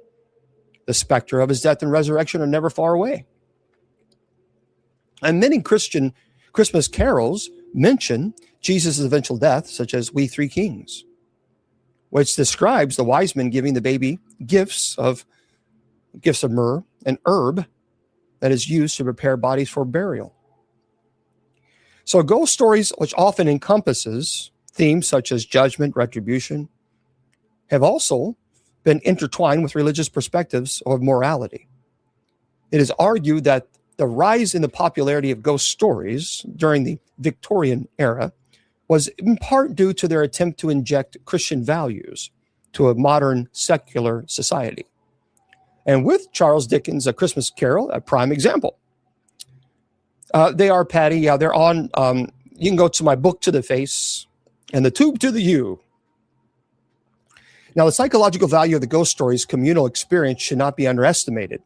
The specter of his death and resurrection are never far away. And many Christian Christmas carols mention Jesus' eventual death, such as We Three Kings, which describes the wise men giving the baby gifts of myrrh, an herb that is used to prepare bodies for burial. So ghost stories, which often encompasses themes such as judgment, retribution, have also been intertwined with religious perspectives of morality. It is argued that the rise in the popularity of ghost stories during the Victorian era was in part due to their attempt to inject Christian values to a modern secular society. And with Charles Dickens' A Christmas Carol, a prime example. They are, Patty, yeah, they're on, you can go to my book to the face and the tube to the U. Now, the psychological value of the ghost story's communal experience should not be underestimated.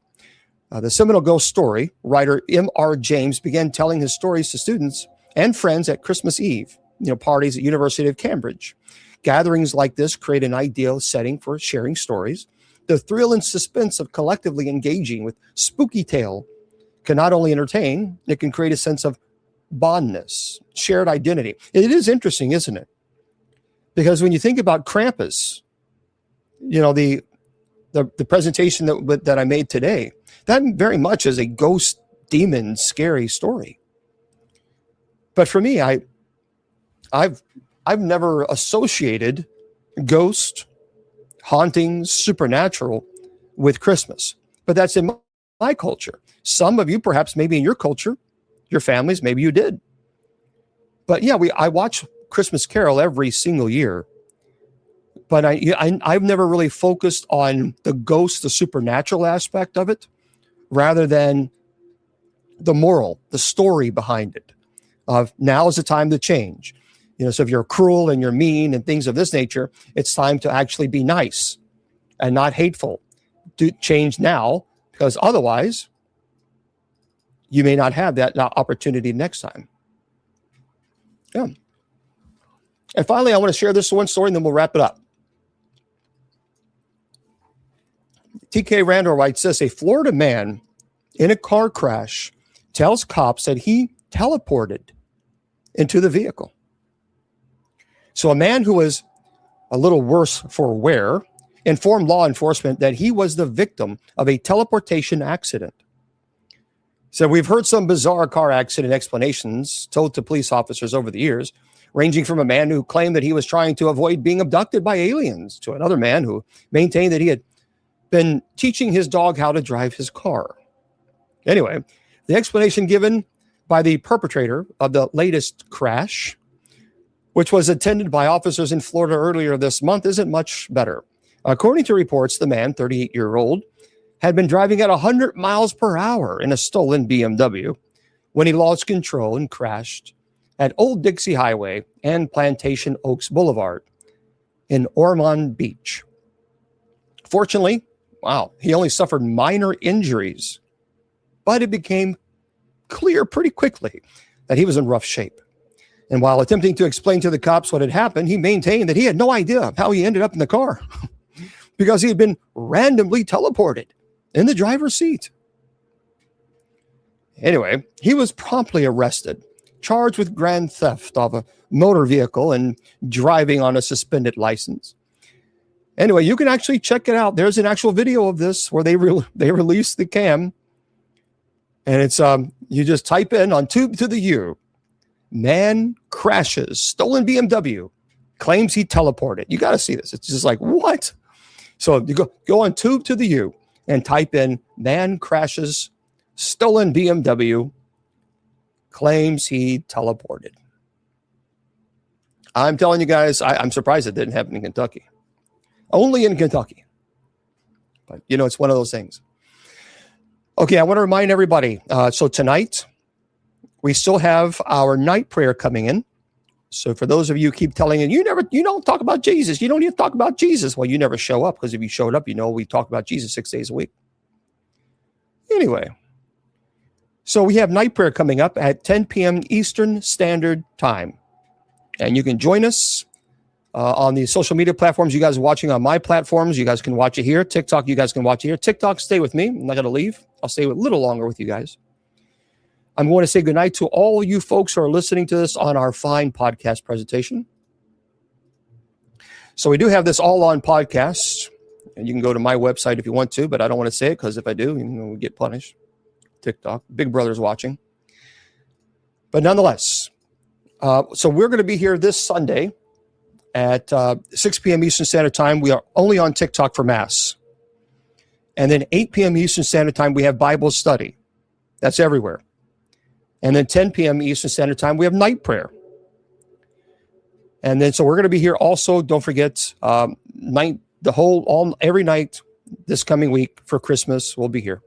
The seminal ghost story, writer M.R. James began telling his stories to students and friends at Christmas Eve, parties at University of Cambridge. Gatherings like this create an ideal setting for sharing stories. The thrill and suspense of collectively engaging with spooky tale can not only entertain, it can create a sense of bondness, shared identity. It is interesting, isn't it? Because when you think about Krampus, the presentation that I made today, that very much is a ghost demon scary story. But for me, I've never associated ghost, hauntings, supernatural with Christmas. But that's in my culture. Some of you, perhaps maybe in your culture, your families, maybe you did. But yeah, I watch Christmas Carol every single year. But I've never really focused on the ghost, the supernatural aspect of it, rather than the moral, the story behind it. Now is the time to change. So if you're cruel and you're mean and things of this nature, it's time to actually be nice and not hateful. Do change now, because otherwise you may not have that opportunity next time. Yeah. And finally, I want to share this one story and then we'll wrap it up. TK Randall writes this: a Florida man in a car crash tells cops that he teleported into the vehicle. So a man who was a little worse for wear informed law enforcement that he was the victim of a teleportation accident. So we've heard some bizarre car accident explanations told to police officers over the years, ranging from a man who claimed that he was trying to avoid being abducted by aliens to another man who maintained that he had been teaching his dog how to drive his car. Anyway, the explanation given by the perpetrator of the latest crash, which was attended by officers in Florida earlier this month, isn't much better. According to reports, the man, 38-year-old, had been driving at 100 miles per hour in a stolen BMW when he lost control and crashed at Old Dixie Highway and Plantation Oaks Boulevard in Ormond Beach. Fortunately, he only suffered minor injuries, but it became clear pretty quickly that he was in rough shape. And while attempting to explain to the cops what had happened, he maintained that he had no idea how he ended up in the car because he had been randomly teleported in the driver's seat. Anyway, he was promptly arrested, charged with grand theft of a motor vehicle and driving on a suspended license. Anyway, you can actually check it out. There's an actual video of this where they released the cam. And it's you just type in on tube to the U, man crashes, stolen BMW, claims he teleported. You got to see this. It's just like, what? So you go on tube to the U and type in man crashes, stolen BMW, claims he teleported. I'm telling you guys, I'm surprised it didn't happen in Kentucky. Only in Kentucky. But, it's one of those things. Okay, I want to remind everybody. So tonight, we still have our night prayer coming in. So for those of you who keep telling you don't talk about Jesus. You don't even talk about Jesus. Well, you never show up, because if you showed up, we talk about Jesus 6 days a week. Anyway, so we have night prayer coming up at 10 p.m. Eastern Standard Time. And you can join us on the social media platforms. You guys are watching on my platforms. You guys can watch it here. TikTok, you guys can watch it here. TikTok, stay with me. I'm not going to leave. I'll stay a little longer with you guys. I'm going to say goodnight to all you folks who are listening to this on our fine podcast presentation. So we do have this all on podcast, and you can go to my website if you want to, but I don't want to say it because if I do, we get punished. TikTok, Big Brother's watching. But nonetheless, so we're going to be here this Sunday at 6 p.m. Eastern Standard Time. We are only on TikTok for Mass. And then 8 p.m. Eastern Standard Time, we have Bible study. That's everywhere. And then 10 p.m. Eastern Standard Time, we have night prayer. And then, so we're going to be here also. Don't forget, every night this coming week for Christmas, we'll be here.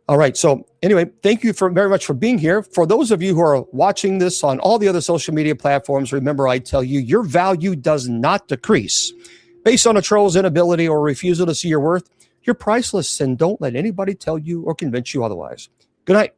All right. So anyway, thank you very much for being here. For those of you who are watching this on all the other social media platforms, remember I tell you, your value does not decrease based on a troll's inability or refusal to see your worth. You're priceless, and don't let anybody tell you or convince you otherwise. Good night.